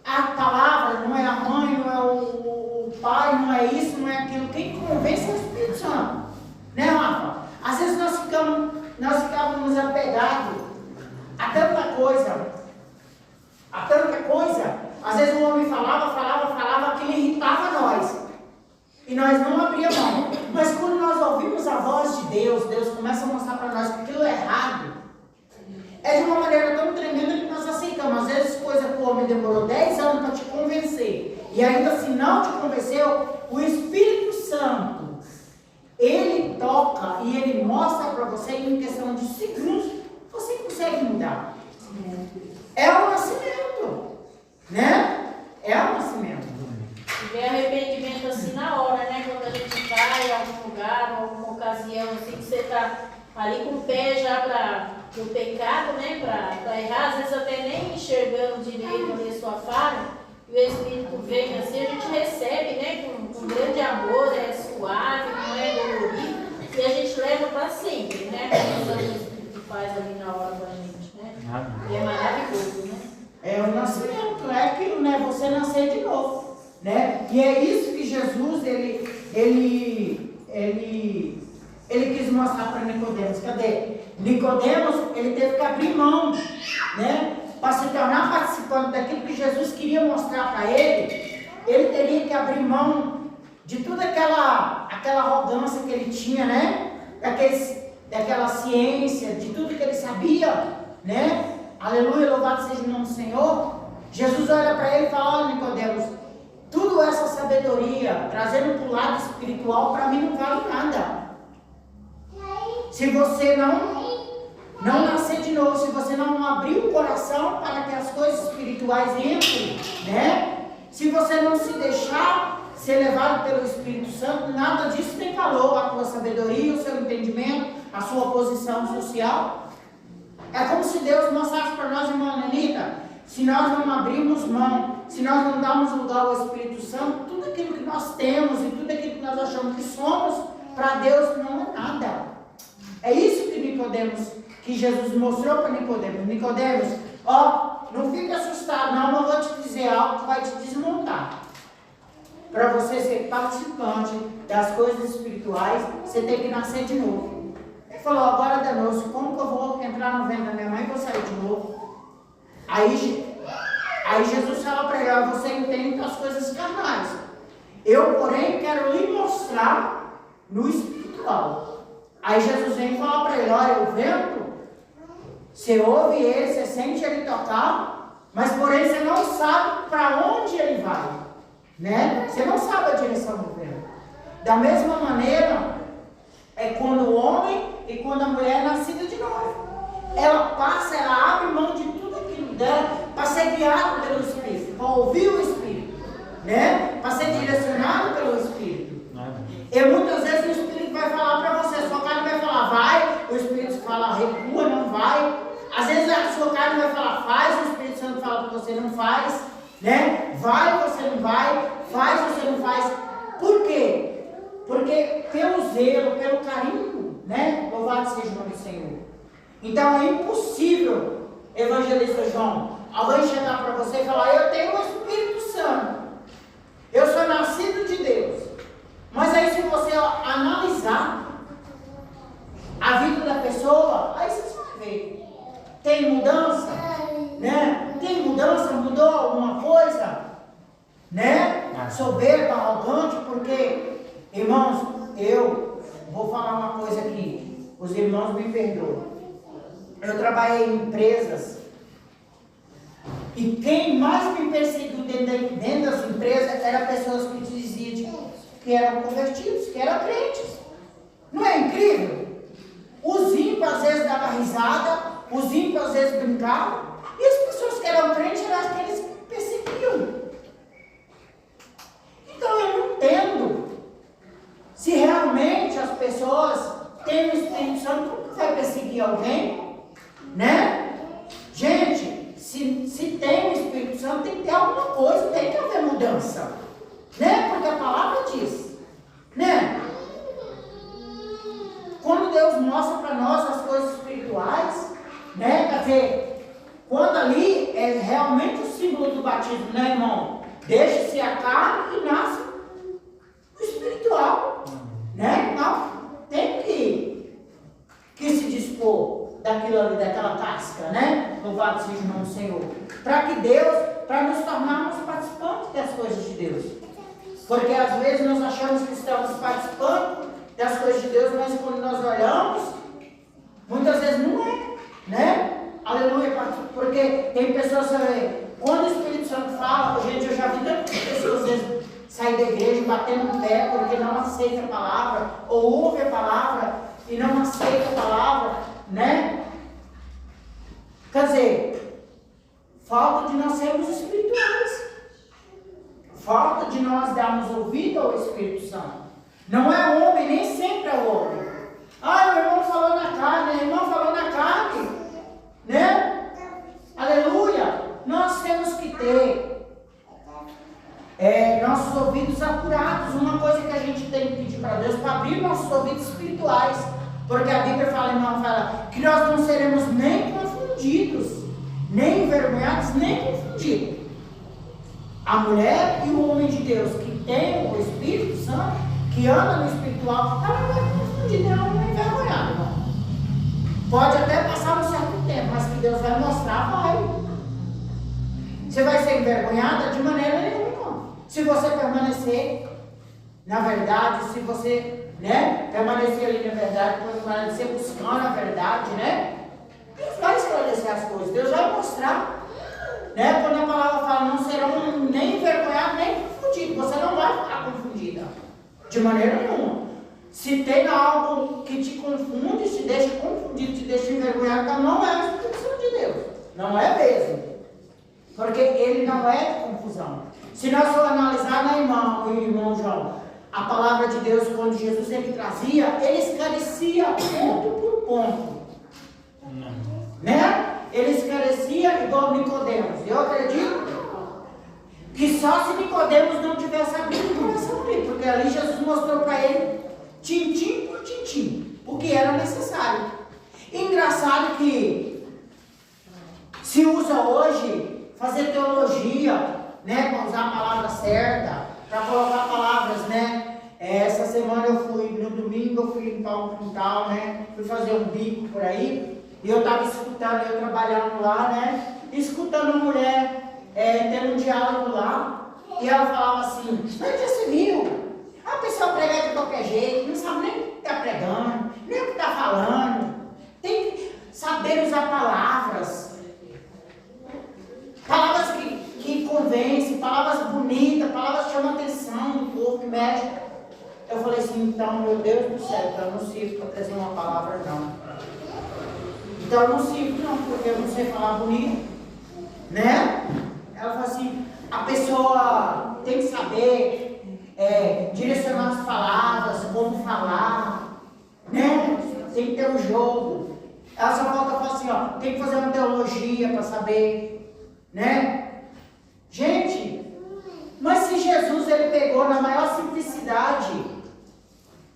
a palavra, não é a mãe, não é o pai, não é isso, não é aquilo. Quem convence é o Espírito Santo, né, Rafa? Às vezes nós ficávamos apegados a tanta coisa, às vezes o homem falava, aquilo irritava nós, e nós não abríamos mão. Mas quando nós ouvimos a voz de Deus, Deus começa a mostrar para nós que aquilo é errado, é de uma maneira tão tremenda que nós aceitamos. Às vezes coisa que o homem demorou 10 anos para te convencer, e ainda se não te convenceu, o Espírito Santo, ele toca e ele mostra para você em questão de segundos, você consegue mudar. É o nascimento, né? É o nascimento. E vem arrependimento assim na hora, né? Quando a gente vai em algum lugar, ou alguma ocasião assim, que você está ali com o pé já para o pecado, né? Para errar, às vezes até nem enxergando direito ali a sua falha, e o Espírito vem assim, a gente recebe, né? Com grande amor, é suave, não é dolorido, e a gente leva para sempre, né? O que o Espírito faz ali na hora com a gente, né? E é maravilhoso, né? É o nascimento, é aquilo, né? Você nascer de novo, né? E é isso que Jesus, ele quis mostrar para Nicodemos. Cadê? Nicodemos, ele teve que abrir mão, né? Para se tornar participante daquilo que Jesus queria mostrar para ele, ele teria que abrir mão de toda aquela arrogância que ele tinha, né? Daquela ciência, de tudo que ele sabia, né? Aleluia, louvado seja o nome do Senhor. Jesus olha para ele e fala, olha, Nicodemos, toda essa sabedoria, trazendo para o lado espiritual, para mim não vale nada. Se você não nascer de novo, se você não abrir o coração para que as coisas espirituais entrem, né? Se você não se deixar ser levado pelo Espírito Santo, nada disso tem valor. A tua sabedoria, o seu entendimento, a sua posição social. É como se Deus mostrasse para nós, irmã Lenita, se nós não abrirmos mão, se nós não darmos lugar ao Espírito Santo, tudo aquilo que nós temos e tudo aquilo que nós achamos que somos, para Deus não é nada. É isso que Jesus mostrou para Nicodemos. Nicodemos, ó, não fica assustado não, mas eu vou te dizer algo que vai te desmontar. Para você ser participante das coisas espirituais, você tem que nascer de novo. Ele falou, agora danou-se, como que eu vou entrar no ventre da minha mãe e vou sair de novo? Aí Jesus fala para ele, você entende das coisas carnais. Eu, porém, quero lhe mostrar no espiritual. Aí Jesus vem e fala para ele, olha, o vento, você ouve ele, você sente ele tocar, mas porém você não sabe para onde ele vai, né? Você não sabe a direção do vento. Da mesma maneira, é quando o homem e quando a mulher é nascida de novo. Ela passa, ela abre mão de tudo aquilo dela para ser guiada pelo Espírito, para ouvir o Espírito, né? Para ser direcionado pelo Espírito. E muitas vezes o Espírito vai falar para você, a sua carne vai falar, vai, o Espírito fala, recua, não vai. Às vezes a sua carne vai falar, faz, o Espírito Santo fala que você não faz, né? Vai, você não vai, faz, você não faz. Por quê? Porque pelo zelo, pelo carinho, né? Louvado seja o nome do Senhor. Então é impossível, evangelista João, alguém chegar para você e falar, eu tenho o Espírito Santo, eu sou nascido de Deus. Mas aí se você analisar a vida da pessoa, aí você vai ver. Tem mudança? Né? Tem mudança? Mudou alguma coisa? Né? Soberba, arrogante, porque, irmãos, eu vou falar uma coisa aqui. Os irmãos me perdoam. Eu trabalhei em empresas e quem mais me perseguiu dentro das empresas eram pessoas que diziam que eram convertidos, que eram crentes. Não é incrível? Os ímpios às vezes davam risada, os ímpios às vezes brincavam, e as pessoas que eram crentes eram as que eles perseguiam. Então eu não entendo se realmente as pessoas têm o Espírito Santo, por que vai perseguir alguém? Né? Gente, se tem o Espírito Santo, tem que ter alguma coisa, tem que haver mudança, né? Porque a palavra diz, né? Quando Deus mostra para nós as coisas espirituais, né? Quer dizer, quando ali é realmente o símbolo do batismo, né, irmão? Deixa-se a carne e nasce o espiritual, né? Não, tem que se dispor daquilo ali, daquela casca, né? Louvado seja o nome do Senhor. Para nos tornarmos participantes das coisas de Deus. Porque às vezes nós achamos que estamos participando das coisas de Deus, mas quando nós olhamos, muitas vezes não é, né? Aleluia, porque tem pessoas que quando o Espírito Santo fala, gente, eu já vi tantas pessoas às vezes sair da igreja batendo no pé porque não aceita a palavra, ou ouve a palavra e não aceita a palavra, né? Quer dizer, falta de nós sermos espirituais, falta de nós darmos ouvido ao Espírito Santo. Não é homem, nem sempre é homem. Ah, o irmão falou na carne, a irmã falou na carne, né? Aleluia! Nós temos que ter nossos ouvidos apurados. Uma coisa que a gente tem que pedir para Deus, para abrir nossos ouvidos espirituais. Porque a Bíblia fala que nós não seremos nem confundidos, nem envergonhados, nem confundidos. A mulher e o homem de Deus que tem o Espírito Santo, que anda no espiritual, ela não vai confundir, ela não é envergonhada, não. Pode até passar um certo tempo, mas que Deus vai mostrar, vai. Você vai ser envergonhada de maneira nenhuma. Se você permanecer na verdade, se você, né, permanecer ali na verdade, permanecer buscando a verdade, né? Deus vai esclarecer as coisas, Deus vai mostrar. Né? Quando a palavra fala, não serão nem envergonhados, nem confundidos. Você não vai ficar confundida. De maneira nenhuma. Se tem algo que te confunde, te deixa confundido, te deixa envergonhado, então não é a Espírito Santo de Deus. Não é mesmo. Porque ele não é de confusão. Se nós for analisar na irmão João, a palavra de Deus, quando Jesus ele trazia, ele esclarecia ponto por ponto. Né? Ele esclarecia igual Nicodemos. Eu acredito que só se Nicodemos não tivesse abrido o coração dele, porque ali Jesus mostrou para ele tintim por tintim o que era necessário. Engraçado que se Se usa hoje fazer teologia, né? Para usar a palavra certa, para colocar palavras, né? Essa semana eu fui, no domingo, eu fui limpar um quintal, né? Fui fazer um bico por aí. E eu estava escutando, eu trabalhando lá, né? Escutando uma mulher tendo um diálogo lá. E ela falava assim, mas já se viu? A pessoa prega de qualquer jeito, não sabe nem o que está pregando, nem o que está falando. Tem que saber usar palavras. Palavras que convencem, palavras bonitas, palavras que chamam a atenção do povo, que mexe. Eu falei assim, então, meu Deus do céu, então eu não sirvo para trazer uma palavra, não. Então eu não sirvo, não, porque eu não sei falar bonito, né? Ela falou assim, a pessoa tem que saber direcionar as palavras, como falar, né? Tem que ter um jogo. Ela só falta falar assim, ó, tem que fazer uma teologia para saber, né? Gente, mas se Jesus ele pegou na maior simplicidade,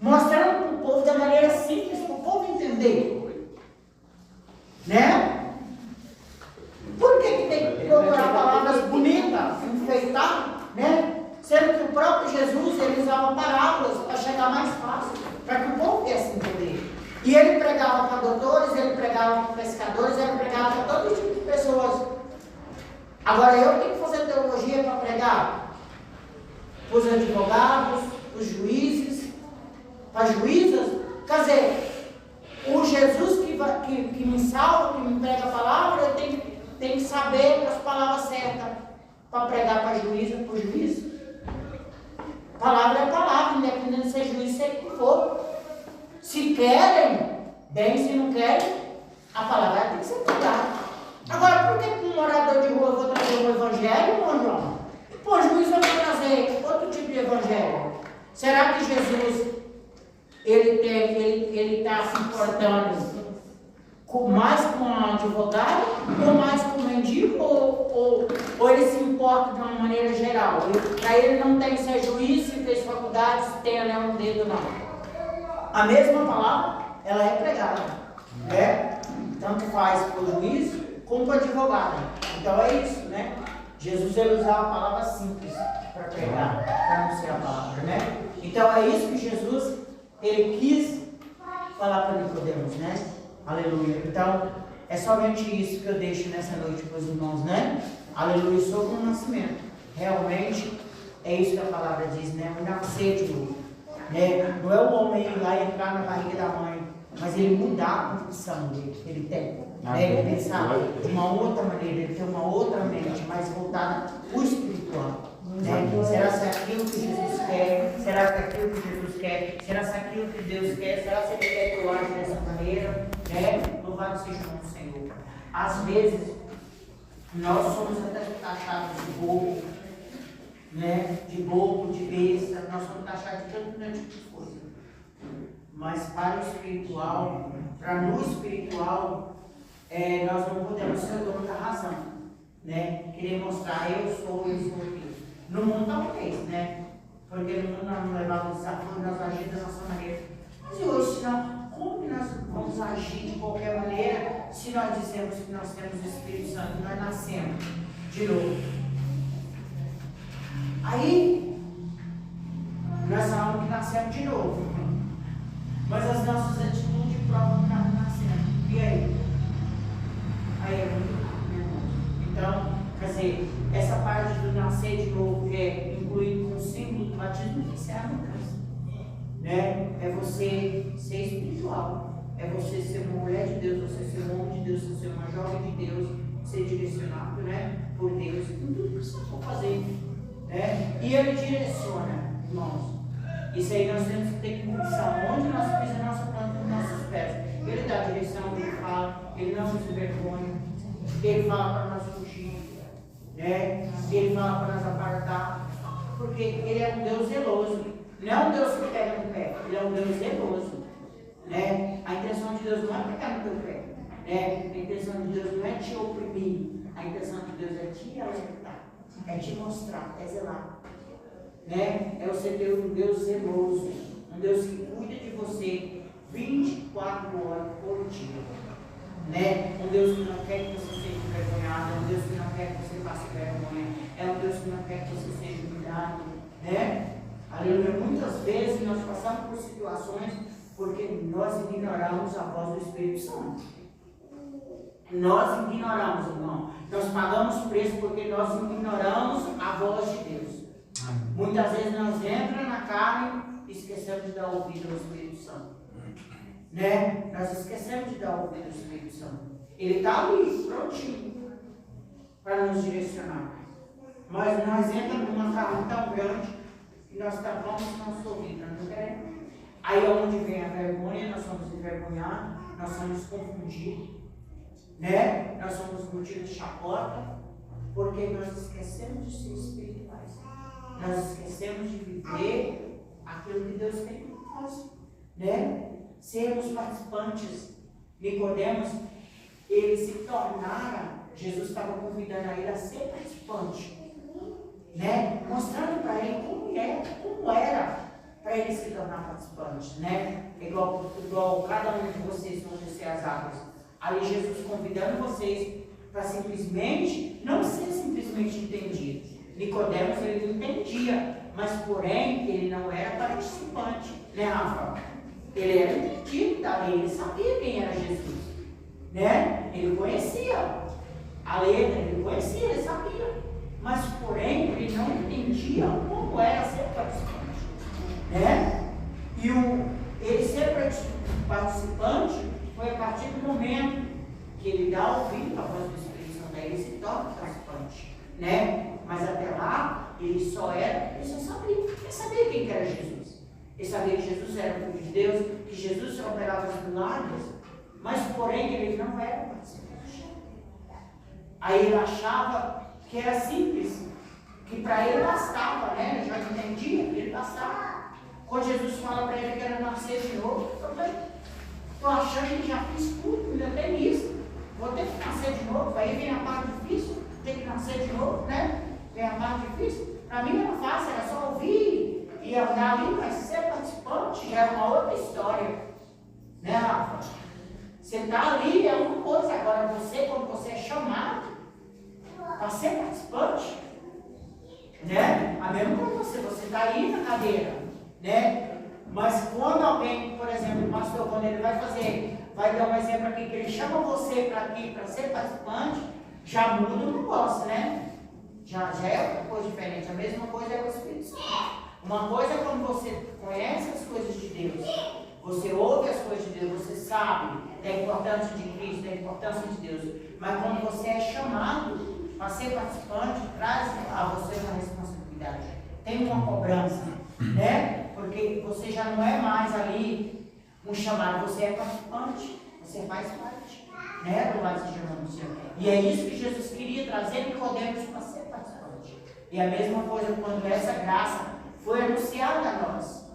mostrando para o povo da maneira simples, para o povo entender, né? Por que tem que procurar palavras bonitas, enfeitar, né? Sendo que o próprio Jesus ele usava parábolas para chegar mais fácil, para que o povo pudesse entender. E ele pregava para doutores, ele pregava para pescadores, ele pregava para todo tipo de pessoas. Agora eu tenho que fazer teologia para pregar para os advogados, para os juízes, para as juízas. Quer dizer, o Jesus que me salva, que me prega a palavra, eu tenho que saber as palavras certas para pregar para a juíza, para o juiz. Palavra é palavra, independente de ser juiz, seja o que for. Se querem, bem, se não querem, a palavra tem que ser pregada. Agora, por que um morador de rua eu vou trazer o evangelho, irmão João? Pô, o juiz vai trazer outro tipo de evangelho. Será que Jesus ele está se importando mais com um advogado, ou mais com um mendigo, ou ele se importa de uma maneira geral? Para ele não tem que ser juiz, se fez faculdade, se tem anel no dedo, não. A mesma palavra, ela é pregada, né? Tanto faz para o juiz, como para o advogado. Então é isso, né? Jesus ele usava a palavra simples para pregar, para anunciar a palavra, né? Então é isso que Jesus ele quis falar para Nicodemos, né? Aleluia. Então é somente isso que eu deixo nessa noite para os irmãos, né? Aleluia, sobre o nascimento. Realmente é isso que a palavra diz, né? O nascer de novo, né? Não é o homem ir lá e entrar na barriga da mãe, mas ele mudar a condição dele que ele tem. Ele pensar de uma outra maneira, ele ter uma outra mente mais voltada para o espiritual. Né? Será que é aquilo que Jesus quer? Será que é aquilo que Jesus quer? Será que é aquilo que Deus quer? Será que Ele quer que eu age dessa maneira? Né? Louvado seja o nome do Senhor. Às vezes, nós somos até taxados de bobo, né? De bobo, de besta, nós somos taxados de tanto tipo de coisa. Mas para o espiritual, para no espiritual, nós não podemos ser o dono da razão, né? Querer mostrar eu sou aquilo. No mundo talvez, né? Porque no mundo nós não levamos desafio, nós agimos da nossa maneira. Mas e hoje, senão, como que nós vamos agir de qualquer maneira se nós dizemos que nós temos o Espírito Santo, nós nascemos de novo? Aí, nós falamos que nascemos de novo, mas as nossas atitudes provam que nós nascemos. E aí? Aí é muito rápido, né, irmão? Então, quer dizer, essa parte do nascer de novo, que é incluído com o símbolo do batismo, isso é a mudança, né? É você ser espiritual, é você ser uma mulher de Deus, você ser um homem de Deus, você ser uma jovem de Deus, ser direcionado, né, por Deus, em tudo que você for fazer, né? E Ele direciona, irmãos. Isso aí nós temos que ter convicção, onde nós pisamos a nossa planta nos nossos pés. Ele dá a direção, Ele fala, Ele não nos envergonha, Ele fala para nós fugir, né? Ele fala para nós apartar, porque Ele é um Deus zeloso, não é um Deus que pega no pé, Ele é um Deus zeloso, né? A intenção de Deus não é pegar no teu pé, né? A intenção de Deus não é te oprimir, a intenção de Deus é te alertar, é te mostrar, é zelar, né? É você ter um Deus zeloso, um Deus que cuida de você 24 horas por dia. né? Um Deus que não quer que você seja envergonhado, é um Deus que não quer que você passe vergonha, é um Deus que não quer que você seja humilhado, né? Aleluia. Muitas vezes nós passamos por situações porque nós ignoramos a voz do Espírito Santo. Nós ignoramos, irmão. Nós pagamos preço porque nós ignoramos a voz de Deus. Muitas vezes nós entramos na carne e esquecemos de dar ouvido ao Espírito Santo. Né? Nós esquecemos de dar ouvido ao Espírito Santo. Ele está ali, prontinho, para nos direcionar. Mas nós entramos numa carne tão grande que nós tapamos nosso ouvido, não queremos. Aí é onde vem a vergonha, nós somos envergonhados, nós somos confundidos, né? Nós somos motivo de chacota, porque nós esquecemos de ser espirituais. Nós esquecemos de viver aquilo que Deus tem para nós, né? Sermos participantes. Nicodemos, ele se tornara, Jesus estava convidando a ele a ser participante, né? Mostrando para ele como era para ele se tornar participante, né? Igual cada um de vocês vão descer as águas. Ali Jesus convidando vocês para simplesmente, não ser simplesmente entendido. Nicodemos, ele não entendia, mas porém ele não era participante, né, Rafa? Ele era entendido da lei, ele sabia quem era Jesus, né? Ele conhecia a letra, ele conhecia, ele sabia, mas porém ele não entendia como era ser participante, né? E ele ser participante foi a partir do momento que ele dá ouvido à voz do Espírito Santo, aí ele se torna participante, né? Mas até lá, ele só sabia quem que era Jesus. Ele sabia que Jesus era o Filho de Deus, que Jesus operava os milagres, mas porém ele não era participante. Aí ele achava que era simples, que para ele bastava, né? Ele já entendia que ele bastava. Quando Jesus fala para ele que era nascer de novo, estou achando que já fiz tudo, ainda tem isso. Vou ter que nascer de novo, aí vem a parte difícil, ter que nascer de novo, né? Vem a parte difícil. Para mim era fácil, era só ouvir e andar ali, mas ser participante já é uma outra história. Né, Rafa? Você está ali, é uma coisa. Agora você, quando você é chamado para ser participante, né? A mesma coisa você está aí na cadeira, né? Mas quando alguém, por exemplo, o pastor, quando ele vai dar um exemplo aqui, que ele chama você para aqui, para ser participante, já muda o negócio, né? Já é outra coisa diferente. A mesma coisa é o Espírito Santo. Uma coisa é quando você conhece as coisas de Deus, você ouve as coisas de Deus, você sabe da importância de Cristo, da importância de Deus. Mas quando você é chamado para ser participante, traz a você uma responsabilidade. Tem uma cobrança, né? Porque você já não é mais ali um chamado, você é participante, você faz parte, né? Do lado de Jesus. E é isso que Jesus queria trazer Nicodemos para ser participante. E a mesma coisa quando essa graça foi anunciada a nós,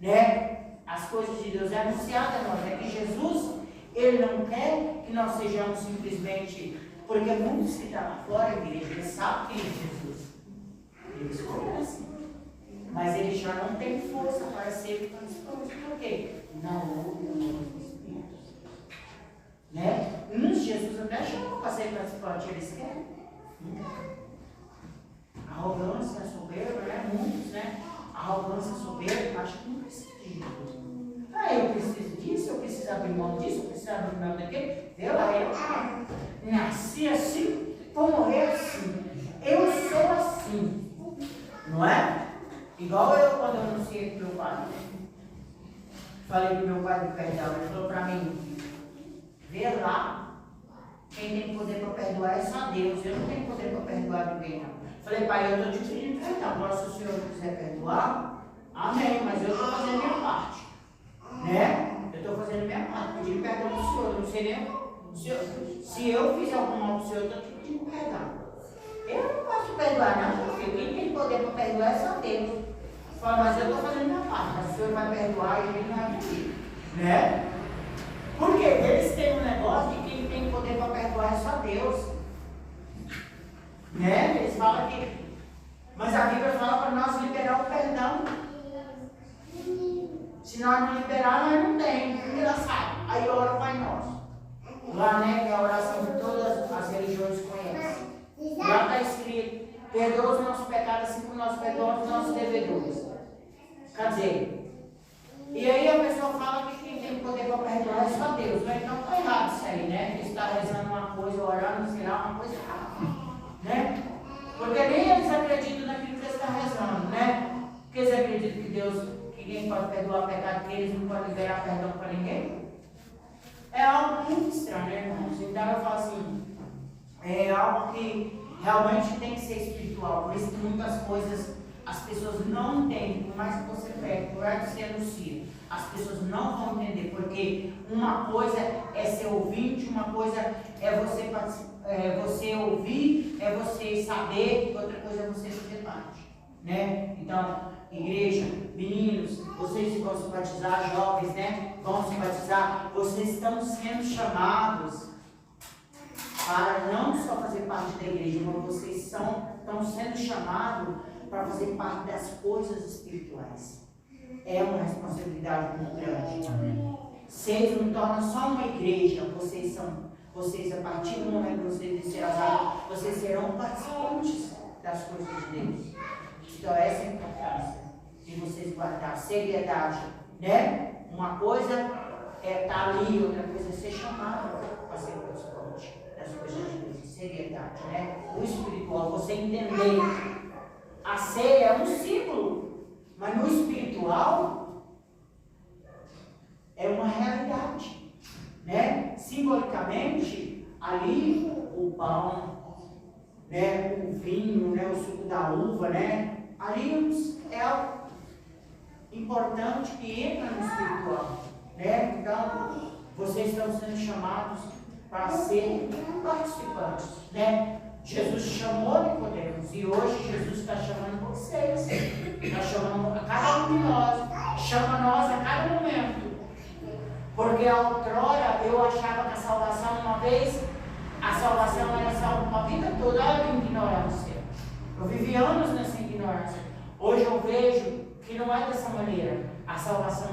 né? As coisas de Deus é anunciada a nós. É que Jesus, ele não quer que nós sejamos simplesmente, porque muitos que estão lá fora, igreja, eles sabem quem é Jesus. Eles conhecem. Mas ele já não tem força para ser participante. Por quê? Não ouve o nome do Espírito. Né? Uns Jesus até chamou para ser participante, eles querem. Arrogância, soberba, né? Muitos, né? Arrogância, soberba, acho que não precisa de Jesus. Ah, eu preciso disso, eu preciso abrir mão disso, eu preciso abrir mão daquilo. Eu nasci assim, vou morrer assim. Eu sou assim. Não é? Igual eu, quando eu anunciei para o meu pai, falei para o meu pai do perdão, ele falou para mim, vê lá, quem tem poder para perdoar é só Deus, eu não tenho poder para perdoar ninguém não. Falei, pai, eu estou te pedindo perdão, agora se o senhor quiser perdoar, amém, mas eu estou fazendo a minha parte, né? Eu estou fazendo a minha parte, pedindo perdão para o senhor, eu não sei nem, se eu fizer algum mal para o senhor, eu estou te pedindo perdão. Eu não posso perdoar, não, meu filho. Quem tem poder para perdoar é só Deus. Fala, mas eu estou fazendo minha parte. Mas o Senhor vai perdoar e ele não vai pedir. Né? Porque eles têm um negócio de que quem tem poder para perdoar é só Deus. Né? Eles falam que. Mas a Bíblia fala para nós liberar o perdão. Se nós não liberar, nós não temos. Engraçado. Aí ora o Pai Nosso. Lá, né? Quer dizer, e aí a pessoa fala que quem tem poder para perdoar é só Deus. Mas então está errado isso aí, né? Que está rezando uma coisa, orando, sei lá, uma coisa errada. Né? Porque nem eles acreditam naquilo que eles estão rezando, né? Porque eles acreditam que Deus, que ninguém pode perdoar pecado, que eles não podem liberar perdão para ninguém. É algo muito estranho, né, irmãos? Então eu falo assim, é algo que realmente tem que ser espiritual. Por isso que muitas coisas as pessoas não entendem, por mais que você pegue, por mais que você anuncia, as pessoas não vão entender, porque uma coisa é ser ouvinte, uma coisa é você ouvir, é você saber, e outra coisa é você fazer parte, né? Então, igreja, meninos, vocês que vão se batizar, jovens, né? Vão se batizar, vocês estão sendo chamados para não só fazer parte da igreja, mas vocês estão sendo chamados para fazer parte das coisas espirituais. É uma responsabilidade muito grande. Vocês não tornam só uma igreja, vocês a partir do momento que vocês descerem as águas, vocês serão participantes das coisas de Deus. Então essa é a importância de vocês guardar seriedade, né? Uma coisa é estar ali, outra coisa é ser chamado para ser participante das coisas de Deus. Seriedade, né? O espiritual, você entender. A ceia é um símbolo, mas no espiritual é uma realidade, né? Simbolicamente, ali o pão, né? O vinho, né? O suco da uva, né? Ali é algo importante que entra no espiritual, né? Então, vocês estão sendo chamados para ser participantes, né? Jesus chamou Nicodemos e hoje Jesus está chamando vocês, está chamando a cada um de nós, chama nós a cada momento, porque outrora eu achava que a salvação uma vez, a salvação era salva uma vida toda em ignorância, eu vivi anos nessa ignorância, hoje eu vejo que não é dessa maneira, a salvação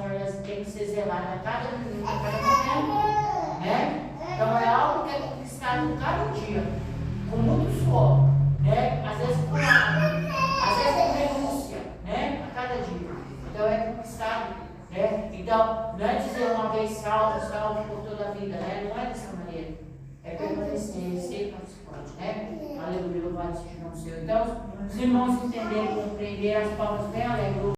tem que ser zelada a cada minuto, a cada momento, né? Então é algo que é conquistado cada dia. Com muito suor, né? Às vezes com às vezes com renúncia, né? A cada dia. Então é conquistado, né? Então, não é dizer uma vez salvo por toda a vida, né? Não é dessa maneira. É permanecer, ser participante, né? Aleluia, louvado seja o nome do Senhor. Então, os irmãos entenderem, compreender as palmas bem alegres.